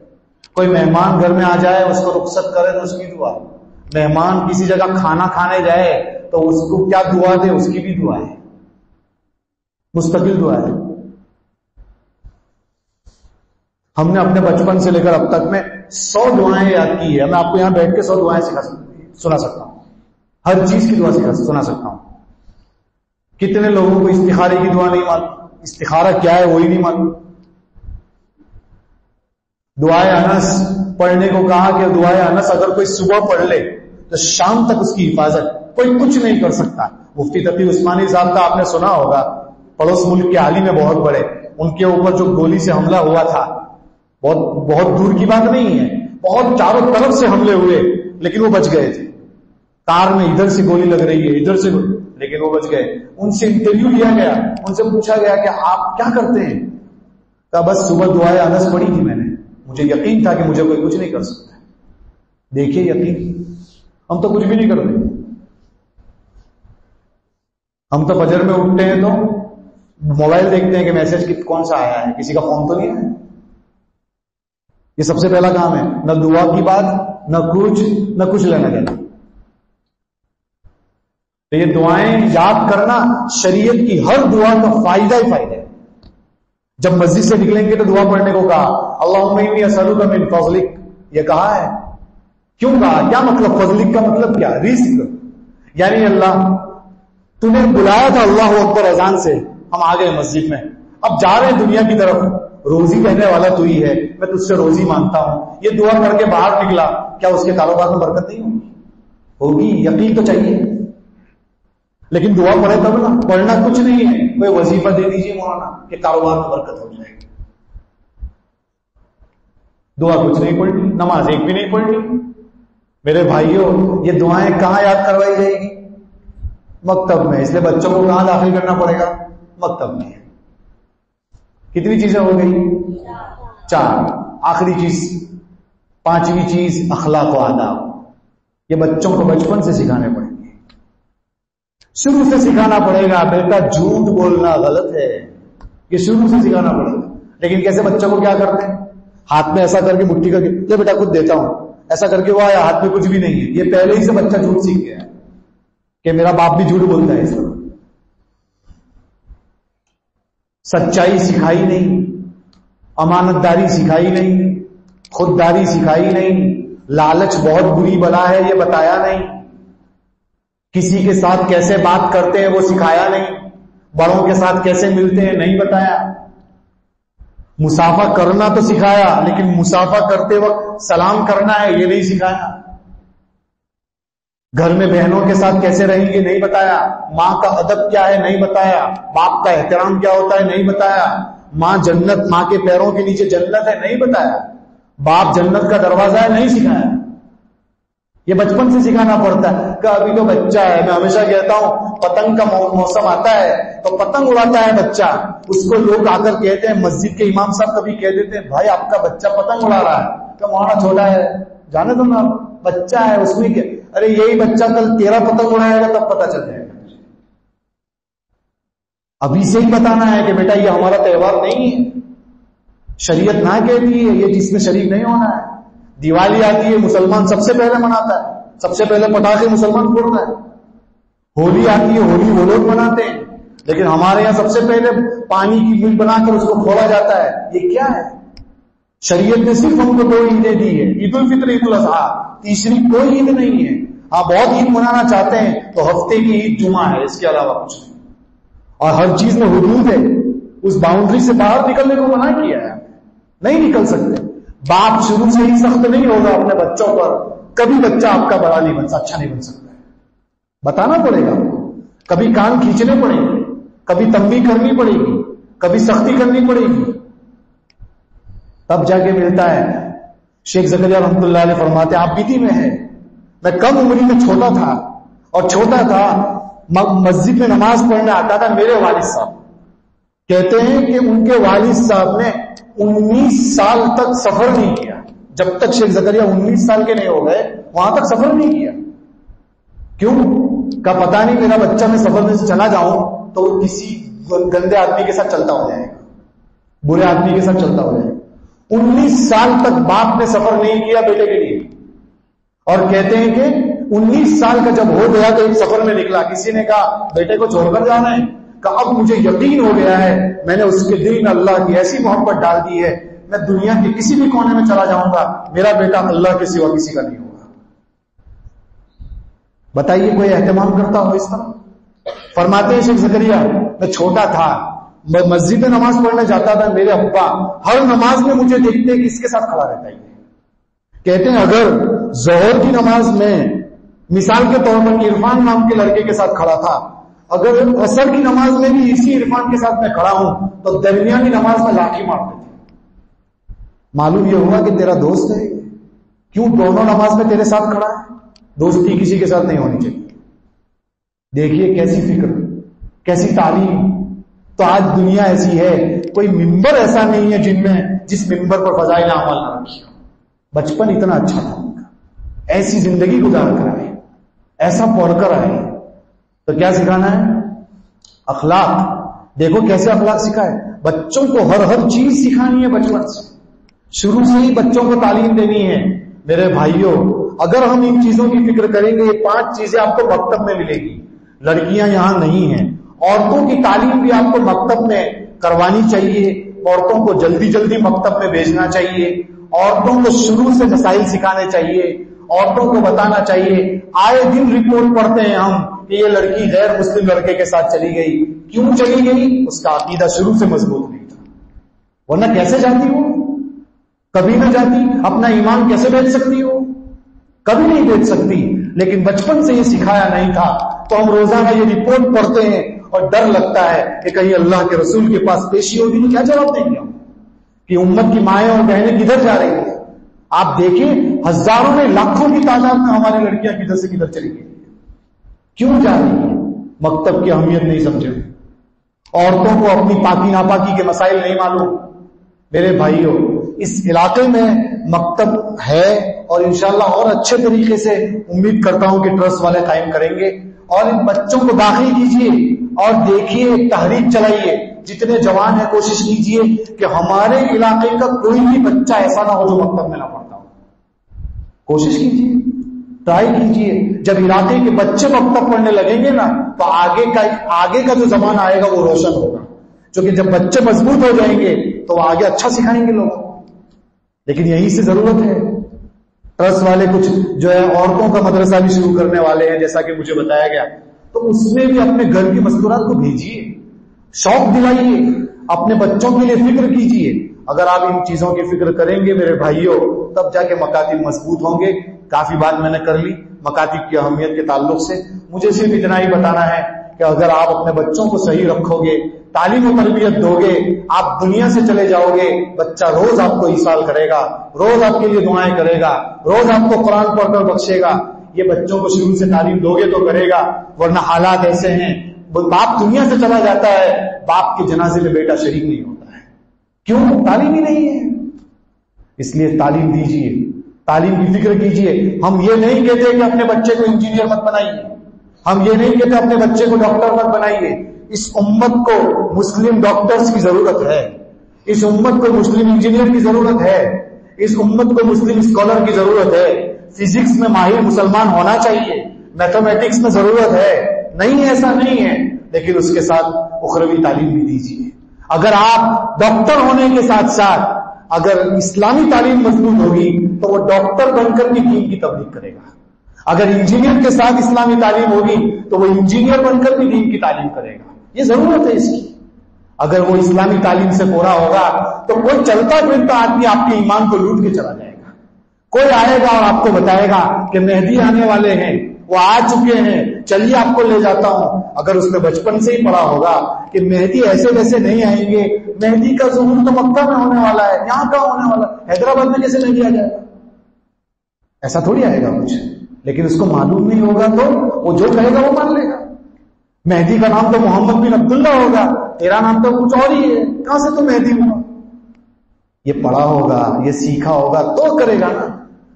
کوئی مہمان گھر میں آ جائے اس کو رخصت کرے تو اس کی دعا. مہمان کسی جگہ کھانا کھانے جائے تو اس کو کیا دعا دے، اس کی بھی دعا ہے، مستقل دعا ہے. ہم نے اپنے بچپن سے لے کر اب تک میں 100 دعائیں یاد کی ہے. میں آپ کو یہاں بیٹھ کے 100 دعائیں سنا سکتا ہوں. ہر چیز کی دعا سنا سکتا ہوں. کتنے لوگوں کو استخارے کی دعا نہیں معلوم, استخارہ کیا ہے وہی نہیں معلوم. دعائے انس پڑھنے کو کہا کہ دعائے انس اگر کوئی صبح پڑھ لے تو شام تک اس کی حفاظت کوئی کچھ نہیں کر سکتا. مفتی تقی عثمانی صاحب کا آپ نے سنا ہوگا, پڑوس ملک کے عالم ہے بہت بڑے, ان کے اوپر جو گولی سے حملہ ہوا تھا, بہت دور کی بات نہیں ہے, بہت چاروں طرف سے حملے ہوئے لیکن وہ بچ گئے تھے. کار میں ادھر سے گولی لگ رہی ہے, ادھر سے لیکن وہ بچ گئے. ان سے انٹرویو لیا گیا, ان سے پوچھا گیا کہ آپ کیا کرتے ہیں؟ کہا بس صبح دعائے انس پڑھی تھی میں نے, مجھے یقین تھا کہ مجھے کوئی کچھ نہیں کر سکتا. دیکھیے یقین, ہم تو کچھ بھی نہیں کرتے. ہم تو فجر میں اٹھتے ہیں تو موبائل دیکھتے ہیں کہ میسج کون سا آیا ہے, کسی کا فون تو نہیں ہے. یہ سب سے پہلا کام ہے. نہ دعا کی بات, نہ کچھ لینا دینا. تو یہ دعائیں یاد کرنا, شریعت کی ہر دعا کا فائدہ ہی فائدہ ہے. جب مسجد سے نکلیں گے تو دعا پڑھنے کو کہا, اللہم انی اسألک من فضلک, یہ کہا ہے. کیوں کہا, کیا مطلب فضلک کا مطلب کیا؟ رزق. یعنی اللہ تو نے بلایا تھا اللہ اکبر اذان سے, ہم آ گئے مسجد میں, اب جا رہے ہیں دنیا کی طرف, روزی کہنے والا تو ہی ہے, میں تجھ سے روزی مانگتا ہوں. یہ دعا کر کے باہر نکلا, کیا اس کے کاروبار میں برکت نہیں ہوگی؟ ہوگی, یقین تو چاہیے. لیکن دعا پڑھے تب نا, پڑھنا کچھ نہیں ہے, کوئی وظیفہ دے دیجیے مولانا کہ کاروبار میں برکت ہو جائے گی. دعا کچھ نہیں پڑھنی, نماز ایک بھی نہیں پڑھنی. میرے بھائیوں, یہ دعائیں کہاں یاد کروائی جائے گی؟ مکتب میں. اس لیے بچوں کو کہاں داخل کرنا پڑے گا؟ مکتب میں. کتنی چیزیں ہو گئی؟ 4. آخری چیز, 5ویں چیز اخلاق و آداب. یہ بچوں کو بچپن سے سکھانے پڑیں گے, شروع سے سکھانا پڑے گا. بیٹا جھوٹ بولنا غلط ہے, یہ شروع سے سکھانا پڑے گا. لیکن کیسے بچوں کو کیا کرتے ہیں, ہاتھ میں ایسا کر کے مٹھی کر کے, یہ بیٹا خود دیتا ہوں, ایسا کر کے وہ آیا, ہاتھ میں کچھ بھی نہیں ہے. یہ پہلے ہی سے بچہ جھوٹ سیکھ گیا ہے کہ میرا باپ بھی جھوٹ بولتا ہے. اس طرح سچائی سکھائی نہیں, امانت داری سکھائی نہیں, خودداری سکھائی نہیں, لالچ بہت بری بلا ہے یہ بتایا نہیں, کسی کے ساتھ کیسے بات کرتے ہیں وہ سکھایا نہیں, بڑوں کے ساتھ کیسے ملتے ہیں نہیں بتایا. مسافہ کرنا تو سکھایا, لیکن مسافہ کرتے وقت سلام کرنا ہے یہ نہیں سکھایا. گھر میں بہنوں کے ساتھ کیسے رہیں گے نہیں بتایا. ماں کا ادب کیا ہے نہیں بتایا. باپ کا احترام کیا ہوتا ہے نہیں بتایا. ماں جنت, ماں کے پیروں کے نیچے جنت ہے نہیں بتایا. باپ جنت کا دروازہ ہے نہیں سکھایا. یہ بچپن سے سکھانا پڑتا ہے کہ ابھی تو بچہ ہے. میں ہمیشہ کہتا ہوں, پتنگ کا موسم آتا ہے تو پتنگ اڑاتا ہے بچہ, اس کو لوگ آ کر کہتے ہیں, مسجد کے امام صاحب کبھی کہہ دیتے ہیں, بھائی آپ کا بچہ پتنگ اڑا رہا ہے. کہ مولانا چھوٹا ہے, جانے دو نا, بچہ ہے, اس میں کیا. ارے یہی بچہ کل 13 پتنگ اڑائے گا تب پتہ چل جائے گا. ابھی سے ہی بتانا ہے کہ بیٹا یہ ہمارا تہوار نہیں ہے, شریعت نہ کہتی ہے یہ جس میں شریک نہیں ہونا ہے. دیوالی آتی ہے, مسلمان سب سے پہلے مناتا ہے, سب سے پہلے پٹاخے مسلمان پھوڑتا ہے. ہولی آتی ہے, ہولی وہ لوگ مناتے ہیں, لیکن ہمارے یہاں سب سے پہلے پانی کی بل بنا کر اس کو پھوڑا جاتا ہے. یہ کیا ہے؟ شریعت نے صرف ہم کو 2 عیدیں دی ہے, عید الفطر, عید الاضحیٰ, تیسری کوئی عید نہیں ہے. ہاں بہت عید منانا چاہتے ہیں تو ہفتے کی عید جمعہ ہے, اس کے علاوہ کچھ نہیں. اور ہر چیز میں حدود ہے, اس باؤنڈری سے باہر نکلنے کو منع کیا ہے, نہیں نکل سکتے. باپ شروع سے ہی سخت نہیں ہوگا اپنے بچوں پر, کبھی بچہ آپ کا بڑا نہیں بن سکتا, اچھا نہیں بن سکتا ہے. بتانا پڑے گا, کبھی کان کھینچنے پڑیں گے, کبھی تنبیہ کرنی پڑے گی, کبھی سختی کرنی پڑے گی, تب جا کے ملتا ہے. شیخ زکریا رحمۃ اللہ علیہ فرماتے ہیں, آپ بیتی میں ہے, میں کم عمری میں چھوٹا تھا, اور چھوٹا تھا مسجد میں نماز پڑھنے آتا تھا. میرے والد صاحب کہتے ہیں کہ ان کے والد صاحب نے 19 سال تک سفر نہیں کیا. جب تک شیخ زکریا 19 سال کے نہیں ہو گئے وہاں تک سفر نہیں کیا. کیوں؟ کا پتا نہیں, میرا بچہ میں سفر میں سے چلا جاؤں تو کسی گندے آدمی کے ساتھ چلتا ہو جائے گا, برے آدمی کے ساتھ چلتا ہو جائے گا. 19 سال تک باپ نے سفر نہیں کیا بیٹے کے لیے, اور کہتے ہیں کہ 19 سال کا جب ہو گیا تو ایک سفر میں نکلا. کسی نے کہا بیٹے کو چھوڑ کر جانا ہے, کہ اب مجھے یقین ہو گیا ہے, میں نے اس کے دل میں اللہ کی ایسی محبت ڈال دی ہے میں دنیا کے کسی بھی کونے میں چلا جاؤں گا، میرا بیٹا اللہ کے سوا کسی کا نہیں ہوگا۔ بتائیے کوئی اہتمام کرتا ہو اس طرح؟ فرماتے ہیں شیخ زکریا، میں چھوٹا تھا، مسجد میں نماز پڑھنے جاتا تھا، میرے ابا ہر نماز میں مجھے دیکھتے کہ اس کے ساتھ کھڑا رہتا ہے۔ کہتے ہیں اگر ظہر کی نماز میں مثال کے طور پر عرفان نام کے لڑکے کے ساتھ کھڑا تھا، اگر عصر کی نماز میں بھی اسی عرفان کے ساتھ میں کھڑا ہوں تو درمیانی نماز میں لاٹھی مارتے تھے۔ معلوم یہ ہوا کہ تیرا دوست ہے، کیوں دونوں نماز میں تیرے ساتھ کھڑا ہے؟ دوستی کسی کے ساتھ نہیں ہونی چاہیے۔ دیکھیے کیسی فکر، کیسی تعلیم۔ تو آج دنیا ایسی ہے، کوئی ممبر ایسا نہیں ہے جس ممبر پر فضائل اعمال نہ رکھی ہو۔ بچپن اتنا اچھا تھا ان کا، ایسی زندگی گزار کر آئے، ایسا پڑھ کر آئے، تو کیا سکھانا ہے؟ اخلاق۔ دیکھو کیسے اخلاق سکھائے، بچوں کو ہر چیز سکھانی ہے بچپن سے، شروع سے ہی بچوں کو تعلیم دینی ہے۔ میرے بھائیوں، اگر ہم ان چیزوں کی فکر کریں گے، یہ 5 چیزیں آپ کو مکتب میں ملے گی۔ لڑکیاں یہاں نہیں ہیں، عورتوں کی تعلیم بھی آپ کو مکتب میں کروانی چاہیے، عورتوں کو جلدی مکتب میں بھیجنا چاہیے، عورتوں کو شروع سے مسائل سکھانے چاہیے، عورتوں کو بتانا چاہیے۔ آئے دن رپورٹ پڑھتے ہیں ہم کہ یہ لڑکی غیر مسلم لڑکے کے ساتھ چلی گئی، کیوں چلی گئی؟ اس کا عقیدہ شروع سے مضبوط نہیں تھا، ورنہ کیسے جاتی ہو؟ کبھی نہ جاتی۔ اپنا ایمان کیسے بیچ سکتی ہو؟ کبھی نہیں بیچ سکتی۔ لیکن بچپن سے یہ سکھایا نہیں تھا، تو ہم روزانہ یہ رپورٹ پڑھتے ہیں اور ڈر لگتا ہے کہ کہیں اللہ کے رسول کے پاس پیشی ہوگی تو کیا جواب دیں گے ہم کہ امت کی مائیں اور بہنیں کدھر جا رہی ہیں۔ آپ دیکھیں ہزاروں میں لاکھوں کی تعداد میں ہماری لڑکیاں کدھر سے کدھر چلی گئی، کیوں جا رہی ہیں؟ مکتب کی اہمیت نہیں سمجھے، عورتوں کو اپنی پاکی ناپاکی کے مسائل نہیں معلوم۔ میرے بھائیوں، اس علاقے میں مکتب ہے اور انشاءاللہ اور اچھے طریقے سے امید کرتا ہوں کہ ٹرسٹ والے قائم کریں گے، اور ان بچوں کو داخل کیجیے اور دیکھیے، تحریک چلائیے۔ جتنے جوان ہیں کوشش کیجیے کہ ہمارے علاقے کا کوئی بھی بچہ ایسا نہ ہو جو مکتب میں نہ پڑھتا ہو۔ کوشش کیجیے، ٹرائی کیجیے۔ جب علاقے کے بچے مکتب پڑھنے لگیں گے نا تو آگے کا جو زمانہ آئے گا وہ روشن ہوگا، کیونکہ جب بچے مضبوط ہو جائیں گے تو وہ آگے اچھا سکھائیں گے لوگوں۔ لیکن یہیں سے ضرورت ہے، ٹرسٹ والے کچھ جو ہے عورتوں کا مدرسہ بھی شروع کرنے والے ہیں جیسا کہ مجھے بتایا گیا، تو اس میں بھی اپنے گھر کی مستورات کو بھیجیے، شوق دلائیے، اپنے بچوں کے لیے فکر کیجیے۔ اگر آپ ان چیزوں کی فکر کریں گے میرے بھائیوں، تب جا کے مکاتب مضبوط ہوں گے۔ کافی بات میں نے کر لی مکاتب کی اہمیت کے تعلق سے، مجھے صرف اتنا ہی بتانا ہے کہ اگر آپ اپنے بچوں کو صحیح رکھو گے، تعلیم و تربیت دو گے، آپ دنیا سے چلے جاؤ گے، بچہ روز آپ کو ایصال کرے گا، روز آپ کے لیے دعائیں کرے گا، روز آپ کو قرآن پڑھ کر بخشے گا۔ یہ بچوں کو شروع سے تعلیم دو گے تو کرے گا، ورنہ حالات ایسے ہیں، باپ دنیا سے چلا جاتا ہے، باپ کے جنازے میں بیٹا شریک نہیں ہوتا ہے، کیوں؟ تعلیم ہی نہیں ہے۔ اس لیے تعلیم دیجیے، تعلیم کی فکر کیجیے۔ ہم یہ نہیں کہتے کہ اپنے بچے کو انجینئر مت بنائیے، ہم یہ نہیں کہتے اپنے بچے کو ڈاکٹر مت بنائیے۔ اس امت کو مسلم ڈاکٹرز کی ضرورت ہے، اس امت کو مسلم انجینئر کی ضرورت ہے، اس امت کو مسلم اسکالر کی ضرورت ہے۔ فزکس میں ماہر مسلمان ہونا چاہیے، میتھمیٹکس میں ضرورت ہے، نہیں ایسا نہیں ہے، لیکن اس کے ساتھ اخروی تعلیم بھی دیجیے۔ اگر آپ ڈاکٹر ہونے کے ساتھ ساتھ اگر اسلامی تعلیم مضبوط ہوگی تو وہ ڈاکٹر بن کر بھی دین کی تبلیغ کرے گا، اگر انجینئر کے ساتھ اسلامی تعلیم ہوگی تو وہ انجینئر بن کر بھی دین کی تعلیم کرے گا۔ یہ ضرورت ہے اس کی۔ اگر وہ اسلامی تعلیم سے پورا ہوگا تو کوئی چلتا پھرتا آدمی آپ کے ایمان کو لوٹ کے چلا جائے گا۔ کوئی آئے گا اور آپ کو بتائے گا کہ مہدی آنے والے ہیں، وہ آ چکے ہیں، چلیے آپ کو لے جاتا ہوں۔ اگر اس نے بچپن سے ہی پڑھا ہوگا کہ مہدی ایسے ویسے نہیں آئیں گے، مہدی کا ظہور تو مکہ میں ہونے والا ہے، یہاں کہاں ہونے والا، حیدرآباد میں کیسے مہدی آ جائے گا؟ ایسا تھوڑی آئے گا کچھ۔ لیکن اس کو معلوم نہیں ہوگا تو وہ جو کہے گا وہ مان لے گا۔ مہدی کا نام تو محمد بن عبداللہ ہوگا، تیرا نام تو کچھ اور ہی ہے، کہاں سے تو مہدی ہوا؟ یہ پڑھا ہوگا، یہ سیکھا ہوگا تو کرے گا نا۔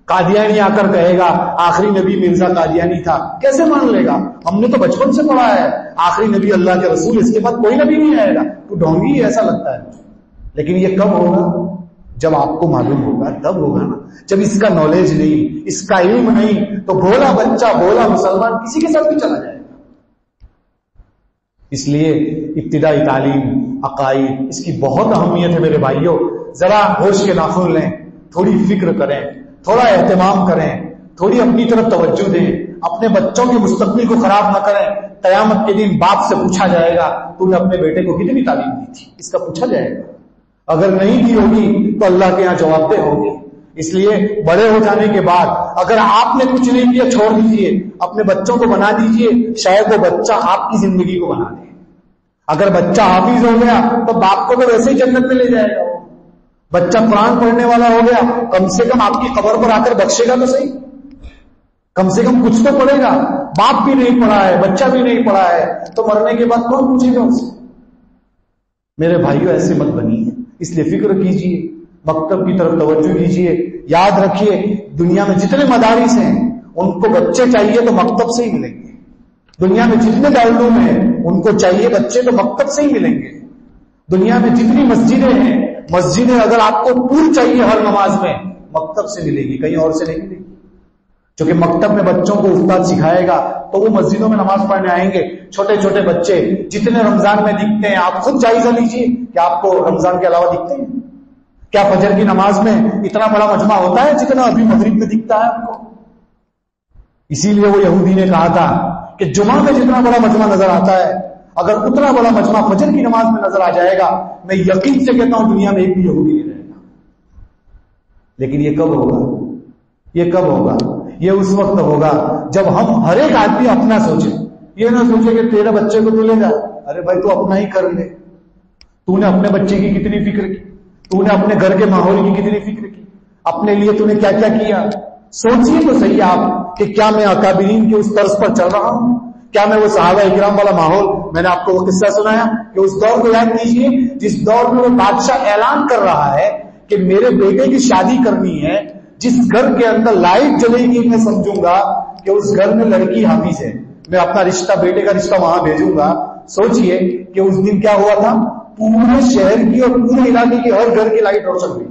قادیانی آ کر کہے گا آخری نبی مرزا قادیانی تھا، کیسے مان لے گا؟ ہم نے تو بچپن سے پڑھا ہے آخری نبی اللہ کے رسول، اس کے بعد کوئی نبی نہیں آئے گا، تو ڈھونگی ایسا لگتا ہے۔ لیکن یہ کب ہوگا؟ جب آپ کو معلوم ہوگا تب ہوگا نا۔ جب اس کا نالج نہیں، اس کا علم نہیں، تو بھولا بچہ، بھولا مسلمان کسی کے ساتھ بھی چلا جائے گا۔ اس لیے ابتدائی تعلیم، عقائد، اس کی بہت اہمیت ہے میرے بھائیوں. ذرا ہوش کے ناخن لیں، تھوڑی فکر کریں، تھوڑا اہتمام کریں، تھوڑی اپنی طرف توجہ دیں. اپنے بچوں کے مستقبل کو خراب نہ کریں. قیامت کے دن باپ سے پوچھا جائے گا تو نے اپنے بیٹے کو کتنی تعلیم دی تھی، اس کا پوچھا جائے گا. اگر نہیں دی ہوگی تو اللہ کے یہاں جواب دہ ہوگی. اس لیے بڑے ہو جانے کے بعد اگر آپ نے کچھ نہیں کیا چھوڑ دیجئے، اپنے بچوں کو بنا دیجئے، شاید وہ بچہ آپ کی زندگی کو بنا دے. اگر بچہ حافظ ہو گیا تو باپ کو تو ویسے ہی جنت میں لے جائے گا. بچہ قرآن پڑھنے والا ہو گیا، کم سے کم آپ کی قبر پر آ کر بخشے گا تو صحیح، کم سے کم کچھ تو پڑھے گا. باپ بھی نہیں پڑھا ہے، بچہ بھی نہیں پڑھا ہے تو مرنے کے بعد کون پوچھے گا اسے؟ میرے بھائیوں ایسے مت بنیے. اس لیے فکر کیجئے، مکتب کی طرف توجہ کیجئے. یاد رکھیے دنیا میں جتنے مدارس ہیں ان کو بچے چاہیے تو مکتب سے ہی ملیں گے. دنیا میں جتنے دارالعلوم ہیں ان کو چاہیے بچے تو مکتب سے ہی ملیں گے. دنیا میں جتنی مسجدیں ہیں، مسجدیں اگر آپ کو پور چاہیے ہر نماز میں، مکتب سے ملے گی، کہیں اور سے نہیں ملے گی. چونکہ مکتب میں بچوں کو استاد سکھائے گا تو وہ مسجدوں میں نماز پڑھنے آئیں گے. چھوٹے چھوٹے بچے جتنے رمضان میں دکھتے ہیں، آپ خود جائزہ لیجئے کہ آپ کو رمضان کے علاوہ دکھتے ہیں کیا فجر کی نماز میں اتنا بڑا مجمع ہوتا ہے جتنا ابھی مغرب میں دکھتا ہے آپ کو؟ اسی لیے وہ یہودی نے کہا تھا کہ جمعہ میں جتنا بڑا مجمع نظر آتا ہے، اگر اتنا بڑا مجمع فجر کی نماز میں نظر آ جائے گا، میں یقین سے کہتا ہوں دنیا میں ایک بھی یہودی نہیں رہے گا. لیکن یہ کب ہوگا؟ یہ کب ہوگا؟ یہ اس وقت ہوگا جب ہم ہر ایک آدمی اپنا سوچے. یہ نہ سوچے کہ تیرے بچے کو تو لے جا. ارے بھائی تو اپنا ہی کر لے. تو نے اپنے بچے کی کتنی فکر کی؟ تو نے اپنے گھر کے ماحول کی کتنی فکر کی؟ اپنے لیے تو نے کیا کیا کیا؟ سوچیے تو صحیح آپ کہ کیا میں اکابرین کے اس طرز پر چل رہا ہوں؟ کیا میں وہ صحابہ اکرام والا ماحول، میں نے آپ کو وہ قصہ سنایا کہ اس دور کو یاد کیجیے جس دور میں وہ بادشاہ اعلان کر رہا ہے کہ میرے بیٹے کی شادی کرنی ہے، جس گھر کے اندر لائٹ جلے گی میں سمجھوں گا کہ اس گھر میں لڑکی حافظ ہے، میں اپنا رشتہ، بیٹے کا رشتہ وہاں بھیجوں گا. سوچئے کہ اس دن کیا ہوا تھا، پورے شہر کی اور پورے علاقے کی ہر گھر کی لائٹ روشن ہوئی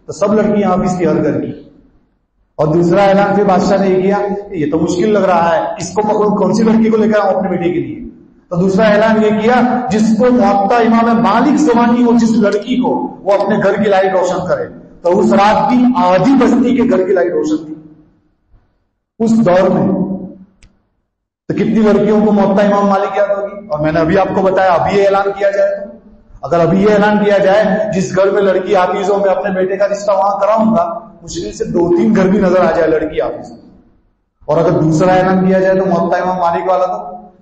تو سب لڑکیاں حافظ کی ہر گھر کی. اور دوسرا اعلان پھر بادشاہ نے کیا کہ یہ تو مشکل لگ رہا ہے، اس کو پکڑوں کون سی لڑکی کو لے کر آؤں اپنے بیٹے کے لیے. تو دوسرا اعلان یہ کیا جس کو موطا امام مالک زمانی ہو، جس لڑکی کو، وہ اپنے گھر کی لائٹ روشن کرے. تو اس رات کی آدھی بستی کے گھر کی لائٹ روشن تھی اس دور میں. تو کتنی لڑکیوں کو موطا امام مالک یاد ہوگی؟ اور میں نے ابھی آپ کو بتایا ابھی یہ اعلان کیا جائے تو، اگر ابھی یہ اعلان کیا جائے جس گھر میں لڑکی حافظ ہو میں اپنے بیٹے کا رشتہ وہاں کراؤں گا، مشکل سے 2-3 گھر بھی نظر آ جائے لڑکی حافظ. اور اگر دوسرا اعلان کیا جائے تو موطا امام مالک والا تو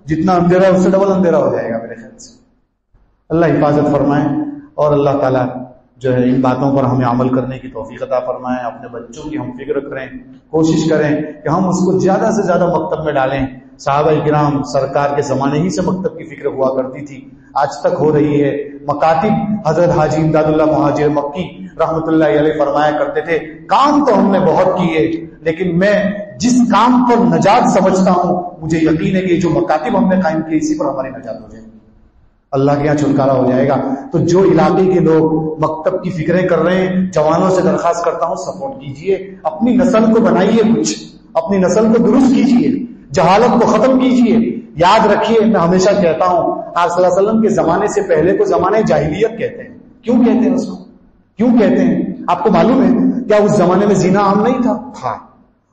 جتنا اندھیرا ہے اس سے ڈبل اندھیرا ہو جائے گا میرے خیال سے. اللہ حفاظت فرمائے اور اللہ تعالیٰ جو ہے ان باتوں پر ہمیں عمل کرنے کی توفیق عطا فرمائے. اپنے بچوں کی ہم فکر کریں، کوشش کریں کہ ہم اس کو زیادہ سے زیادہ مکتب میں ڈالیں. صحابہ کرام سرکار کے زمانے ہی سے مکتب کی فکر ہوا کرتی تھی، آج تک ہو رہی ہے. مکاتب حضرت حاجی امداد اللہ مہاجر مکی رحمت اللہ علیہ فرمایا کرتے تھے کام تو ہم نے بہت کیے لیکن میں جس کام پر نجات سمجھتا ہوں مجھے یقین ہے کہ جو مکاتب ہم نے قائم کیے اسی پر ہماری نجات ہو جائے گی، اللہ کے یہاں چھٹکارا ہو جائے گا. تو جو علاقے کے لوگ مکتب کی فکریں کر رہے ہیں، جوانوں سے درخواست کرتا ہوں سپورٹ کیجئے، اپنی نسل کو بنائیے، کچھ اپنی نسل کو درست کیجئے، جہالت کو ختم کیجئے. یاد رکھیے میں ہمیشہ کہتا ہوں آپ صلی اللہ علیہ وسلم کے زمانے سے پہلے کو زمانے جاہلیت کہتے ہیں. کیوں کہتے ہیں اس کو؟ کیوں کہتے ہیں آپ کو معلوم ہے کیا اس زمانے میں زنا عام نہیں تھا؟ ہاں.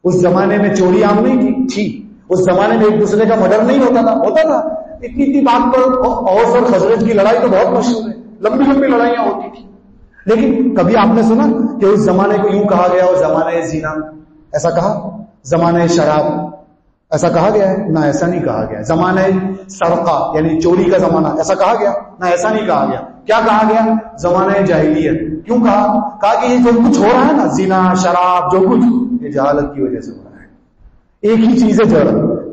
اس زمانے میں چوری عام نہیں تھی؟ اس زمانے میں ایک دوسرے کا مرڈر نہیں ہوتا تھا؟ ہوتا تھا. اتنی بات پر اوس اور خزرج کی لڑائی تو بہت مشہور ہے، لمبی لمبی لڑائیاں ہوتی تھی. لیکن کبھی آپ نے سنا کہ اس زمانے کو یوں کہا گیا اس زمانے زنا، ایسا کہا؟ زمانے شراب ایسا کہا گیا ہے؟ نہ ایسا نہیں کہا گیا. زمانہ سرقہ یعنی چوری کا زمانہ ایسا کہا گیا؟ نہ ایسا نہیں کہا گیا. کیا کہا گیا؟ زمانہ جاہلیت. کیوں کہا؟ کہا کہ یہ جو کچھ ہو رہا ہے نا، زنا شراب جو کچھ، یہ جہالت کی وجہ سے ہو رہا ہے. ایک ہی چیز ہے جڑ،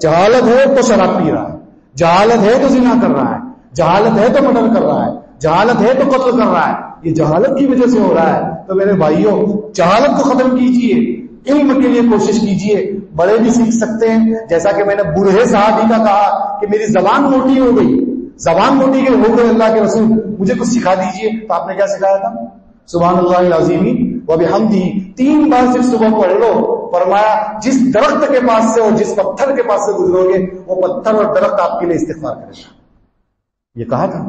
جہالت ہے تو شراب پی رہا ہے، جہالت ہے تو زنا کر رہا ہے، جہالت ہے تو مرڈر کر رہا ہے، جہالت ہے تو قتل کر رہا ہے. یہ جہالت کی وجہ سے ہو رہا ہے. تو میرے بھائیوں جہالت کو ختم کیجئے، علم کے لیے کوشش کیجئے. بڑے بھی سیکھ سکتے ہیں، جیسا کہ میں نے بوڑھے صحابی کا کہا کہ میری زبان موٹی ہو گئی، زبان موٹی کے ہو گئے اللہ کے رسول مجھے کچھ سکھا دیجئے. تو آپ نے کیا سکھایا تھا؟ سبحان اللہ العظیم وبحمدہ 3 بار صرف صبح پڑھ لو. فرمایا جس درخت کے پاس سے اور جس پتھر کے پاس سے گزرو گے وہ پتھر اور درخت آپ کے لیے استغفار کرے گا. یہ کہا تھا.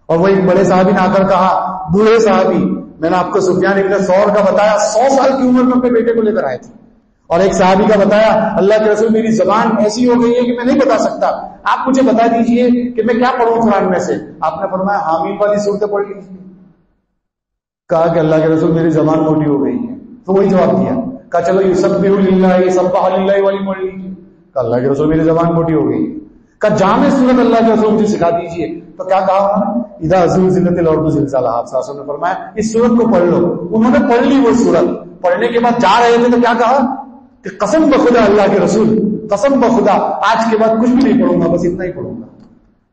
اور وہ ایک بڑے صحابی نے آ کر کہا, بوڑھے صحابی, میں نے آپ کو سفیان ابن ثور کا بتایا 100 سال کی عمر میں اپنے بیٹے کو لے کر آئے تھے, اور ایک صحابی کا بتایا اللہ کے رسول میری زبان ایسی ہو گئی ہے کہ میں نہیں بتا سکتا, آپ مجھے بتا دیجئے کہ میں کیا پڑھوں قرآن میں سے. آپ نے فرمایا حامیم والی صورتیں پڑھ لیجیے. کہا کہ اللہ کے رسول میری زبان موٹی ہو گئی ہے, تو وہی جواب دیا. کہا چلو یسبح للہ سبح للہ والی پڑھ لیجیے. کہا اللہ کے رسول میری زبان موٹی ہو گئی. کہا جامع سورت اللہ کے رسول مجھے سکھا دیجیے. تو کیا کہا انہوں نے, اذا زلزلت الارض زلزالہا. آپ صلی اللہ علیہ وسلم نے فرمایا اس سورت کو پڑھ لو. انہوں نے پڑھ لی وہ سورت. پڑھنے کے بعد جا رہے تھے تو کیا کہا کہ قسم بخدا اللہ کے رسول, قسم بخدا آج کے بعد کچھ بھی نہیں پڑھوں گا, بس اتنا ہی پڑھوں گا.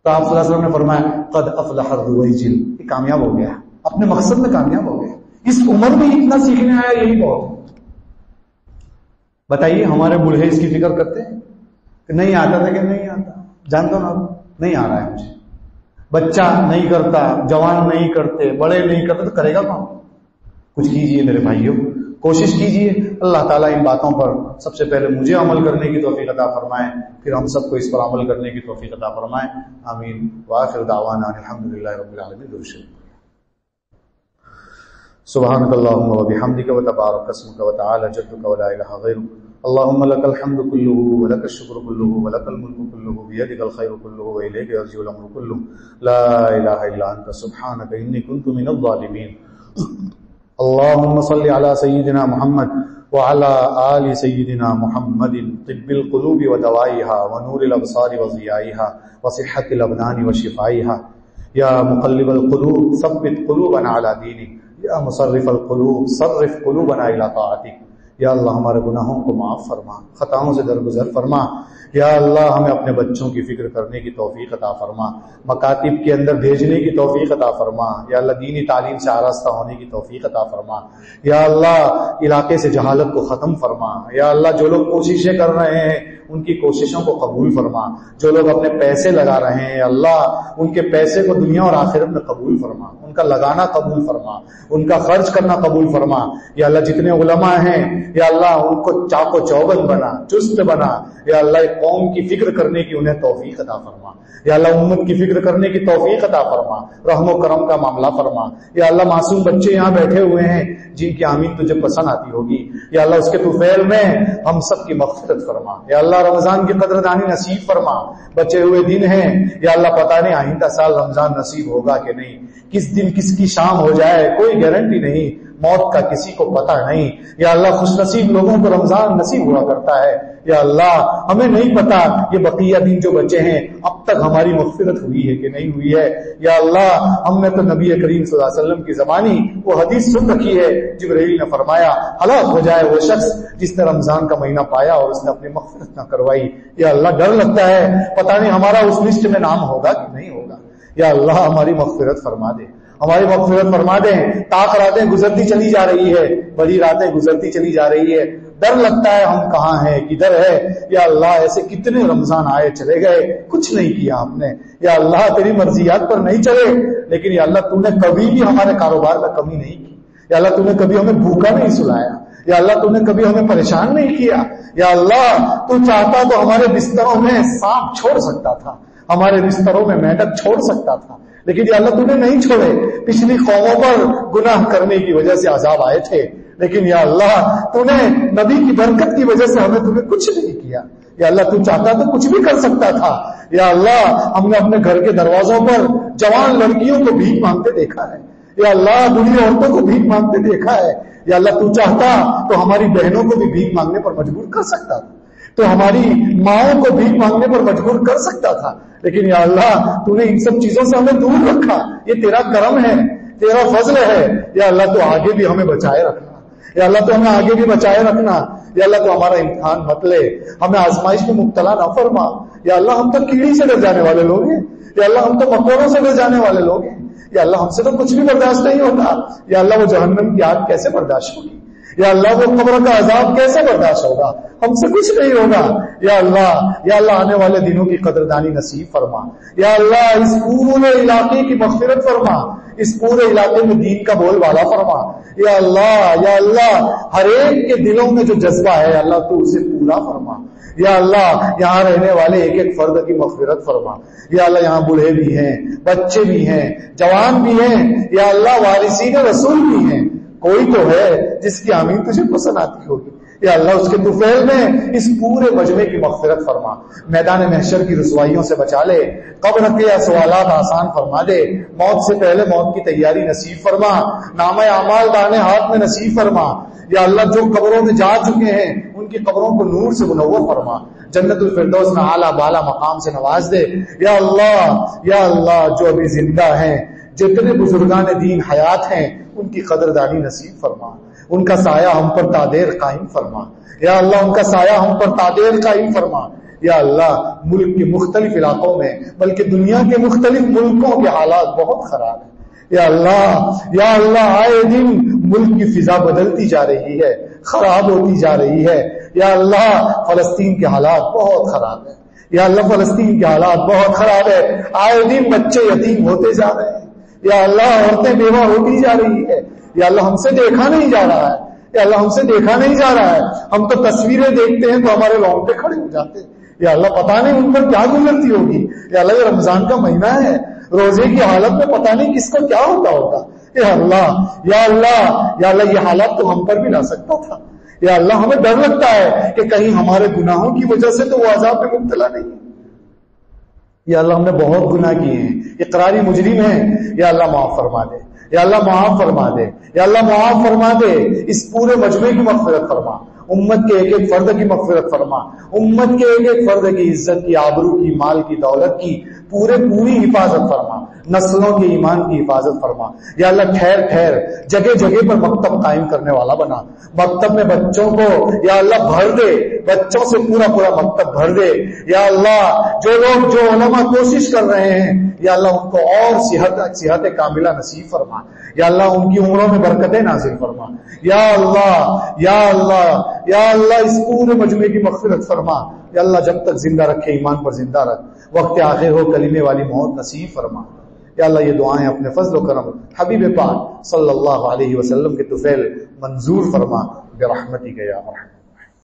تو آپ صلی اللہ علیہ وسلم نے فرمایا قد افلح الرویجل, یہ کامیاب ہو گیا, اپنے مقصد میں کامیاب ہو گیا. اس عمر میں اتنا سیکھنے آیا, یہی بہت. بتائیے ہمارے بوڑھے اس کی فکر کرتے ہیں کہ نہیں آتا تھا کہ نہیں آتا, جانتا ہوں نا نہیں آ رہا ہے مجھے. بچہ نہیں کرتا, جوان نہیں کرتے, بڑے نہیں کرتے, تو کرے گا کون؟ کچھ کیجئے میرے بھائیوں, کوشش کیجئے. اللہ تعالیٰ ان باتوں پر سب سے پہلے مجھے عمل کرنے کی توفیق عطا فرمائے, پھر ہم سب کو اس پر عمل کرنے کی توفیق عطا فرمائے. آمین. وآخر دعوانا الحمدللہ رب العالمین. سبحانک اللہم وبحمدک وتبارک اسمک وتعالی جدک ولا الہ غیرک. اللهم لك الحمد كله ولك الشكر كله ولك الملك كله بيدك الخير كله وإليك يرجع الأمر كله لا إله إلا أنت سبحانك إني كنت من الظالمين. اللهم صل على سيدنا محمد وعلى آل سيدنا محمد طب القلوب ودوائها ونور الأبصار وضيائها وصحة الأبدان وشفائها. يا مقلب القلوب ثبت قلوبنا على دينك. يا مصرف القلوب صرف قلوبنا إلى طاعتك. یا اللہ ہمارے گناہوں کو معاف فرما, خطاؤں سے درگزر فرما. یا اللہ ہمیں اپنے بچوں کی فکر کرنے کی توفیق عطا فرما, مکاتب کے اندر بھیجنے کی توفیق عطا فرما. یا اللہ دینی تعلیم سے آراستہ ہونے کی توفیق عطا فرما. یا اللہ علاقے سے جہالت کو ختم فرما. یا اللہ جو لوگ کوششیں کر رہے ہیں ان کی کوششوں کو قبول فرما. جو لوگ اپنے پیسے لگا رہے ہیں اللہ ان کے پیسے کو دنیا اور آخرت میں قبول فرما, ان کا لگانا قبول فرما, ان کا خرچ کرنا قبول فرما. یا اللہ جتنے علماء ہیں یا اللہ ان کو چاق و چوبند بنا, چست بنا. یا اللہ ایک قوم کی فکر کرنے کی انہیں توفیق عطا فرما. یا اللہ امت کی فکر کرنے کی توفیق عطا فرما, رحم و کرم کا معاملہ فرما. یا اللہ معصوم بچے یہاں بیٹھے ہوئے ہیں جن کی آمین تجھے پسند آتی ہوگی, یا اللہ اس کے طفیل میں ہم سب کی مغفرت فرما. یا اللہ رمضان کی قدردانی نصیب فرما. بچے ہوئے دن ہیں یا اللہ پتہ نہیں آئندہ سال رمضان نصیب ہوگا کہ نہیں, کس دن کس کی شام ہو جائے کوئی گارنٹی نہیں, موت کا کسی کو پتہ نہیں. یا اللہ خوش نصیب لوگوں کو رمضان نصیب ہوا کرتا ہے. یا اللہ ہمیں نہیں پتا یہ بقیہ دن جو بچے ہیں اب تک ہماری مغفرت ہوئی ہے کہ نہیں ہوئی ہے. یا اللہ ہم نے تو نبی کریم صلی اللہ علیہ وسلم کی زبانی وہ حدیث سن رکھی ہے, جبرائیل نے فرمایا ہلاک ہو جائے وہ شخص جس نے رمضان کا مہینہ پایا اور اس نے اپنی مغفرت نہ کروائی. یا اللہ ڈر لگتا ہے پتہ نہیں ہمارا اس لسٹ میں نام ہوگا کہ نہیں ہوگا. یا اللہ ہماری مغفرت فرما دے, ہماری مغفرت فرما دیں. تاخ راتیں گزرتی چلی جا رہی ہے, بڑی راتیں گزرتی چلی جا رہی ہے, ڈر لگتا ہے ہم کہاں ہیں کدھر ہے. یا اللہ ایسے کتنے رمضان آئے چلے گئے, کچھ نہیں کیا ہم نے. یا اللہ تیری مرضیات پر نہیں چلے, لیکن یا اللہ تو نے کبھی بھی ہمارے کاروبار میں کمی نہیں کی. یا اللہ تو نے کبھی ہمیں بھوکا نہیں سلایا. یا اللہ تو نے کبھی ہمیں پریشان نہیں کیا. یا اللہ تو چاہتا تو ہمارے بستروں میں سانپ چھوڑ سکتا تھا, ہمارے بستروں میں مینڈک چھوڑ سکتا تھا, لیکن یا اللہ تو نے نہیں چھوڑے. پچھلی قوموں پر گناہ کرنے کی وجہ سے عذاب آئے تھے, لیکن یا اللہ تو نے نبی کی برکت کی وجہ سے ہمیں تمہیں کچھ نہیں کیا. یا اللہ تو چاہتا تو کچھ بھی کر سکتا تھا. یا اللہ ہم نے اپنے گھر کے دروازوں پر جوان لڑکیوں کو بھیک مانگتے دیکھا ہے. یا اللہ بوڑھی عورتوں کو بھیک مانگتے دیکھا ہے. یا اللہ تو چاہتا تو ہماری بہنوں کو بھی بھیک مانگنے پر مجبور کر سکتا تھا, تو ہماری ماؤں کو بھیک مانگنے پر مجبور کر سکتا تھا, لیکن یا اللہ تو نے ان سب چیزوں سے ہمیں دور رکھا. یہ تیرا کرم ہے, تیرا فضل ہے. یا اللہ تو آگے بھی ہمیں بچائے رکھنا. یا اللہ تو ہمیں آگے بھی بچائے رکھنا. یا اللہ تو ہمارا امتحان مت لے, ہمیں آزمائش میں مبتلا نہ فرما. یا اللہ ہم تو کیڑی سے ڈر جانے والے لوگ ہیں. یا اللہ ہم تو مکوڑوں سے ڈر جانے والے لوگ ہیں. یا اللہ ہم سے تو کچھ بھی برداشت نہیں ہوتا. یا اللہ وہ جہنم کی آگ کیسے برداشت ہوگی. یا اللہ وہ قبر کا عذاب کیسے برداشت ہوگا, ہم سے کچھ نہیں ہوگا. یا اللہ آنے والے دنوں کی قدردانی نصیب فرما. یا اللہ اس پورے علاقے کی مغفرت فرما. اس پورے علاقے میں دین کا بول بالا فرما یا اللہ ہر ایک کے دلوں میں جو جذبہ ہے اللہ تو اسے پورا فرما یا اللہ یہاں رہنے والے ایک ایک فرد کی مغفرت فرما یا اللہ یہاں بوڑھے بھی ہیں بچے بھی ہیں جوان بھی ہیں یا اللہ وارثین رسول بھی ہیں کوئی تو ہے جس کی آمین تجھے پسند آتی ہوگی یا اللہ اس کے طفیل میں اس پورے مجمع کی مغفرت فرما میدان محشر کی رسوائیوں سے بچا لے قبر کے سوالات آسان فرما دے موت سے پہلے موت کی تیاری نصیب فرما نامہ اعمال دانے ہاتھ میں نصیب فرما یا اللہ جو قبروں میں جا چکے ہیں ان کی قبروں کو نور سے منور فرما جنت الفردوس میں اعلیٰ بالا مقام سے نواز دے یا اللہ جو ابھی زندہ ہیں جتنے بزرگان دین حیات ہیں ان کی قدردانی نصیب فرما ان کا سایہ ہم پر تادیر قائم فرما یا اللہ ان کا سایہ ہم پر تادیر قائم فرما یا اللہ ملک کے مختلف علاقوں میں بلکہ دنیا کے مختلف ملکوں کے حالات بہت خراب ہیں یا اللہ آئے دن ملک کی فضا بدلتی جا رہی ہے خراب ہوتی جا رہی ہے یا اللہ فلسطین کے حالات بہت خراب ہیں یا اللہ فلسطین کے حالات بہت خراب ہے آئے دن بچے یتیم ہوتے جا رہے ہیں یا اللہ عورتیں بیوہ ہوتی جا رہی ہے یا اللہ ہم سے دیکھا نہیں جا رہا ہے یا اللہ ہم سے دیکھا نہیں جا رہا ہے ہم تو تصویریں دیکھتے ہیں تو ہمارے رونگٹے کھڑے ہو جاتے ہیں یا اللہ پتہ نہیں ان پر کیا گزرتی ہوگی یا اللہ یہ رمضان کا مہینہ ہے روزے کی حالت میں پتہ نہیں کس کو کیا ہوتا ہوگا یا اللہ یہ حالات تو ہم پر بھی لا سکتا تھا یا اللہ ہمیں ڈر لگتا ہے کہ کہیں ہمارے گناہوں کی وجہ سے تو وہ عذاب میں مبتلا نہیں ہے یا اللہ ہم نے بہت گناہ کیے ہیں اقراری مجرم ہیں یا اللہ معاف فرما دے یا اللہ معاف فرما دے یا اللہ معاف فرما دے اس پورے مجمع کی مغفرت فرما امت کے ایک ایک فرد کی مغفرت فرما امت کے ایک ایک فرد کی عزت کی آبرو کی مال کی دولت کی پوری حفاظت فرما نسلوں کے ایمان کی حفاظت فرما یا اللہ ٹھہر ٹھہر جگہ جگہ پر مکتب قائم کرنے والا بنا مکتب میں بچوں کو یا اللہ بھر دے بچوں سے پورا مکتب بھر دے یا اللہ جو علماء کوشش کر رہے ہیں یا اللہ ان کو اور صحت کاملہ نصیب فرما یا اللہ ان کی عمروں میں برکتیں نازل فرما یا اللہ اس پورے مجمع کی مغفرت فرما یا اللہ جب تک زندہ رکھے ایمان پر زندہ رکھ وقت آخر ہو کلمے والی موت نصیب فرما یا اللہ یہ دعائیں اپنے فضل و کرم حبیب پاک صلی اللہ علیہ وسلم کے طفیل منظور فرما برحمتک یا ارحم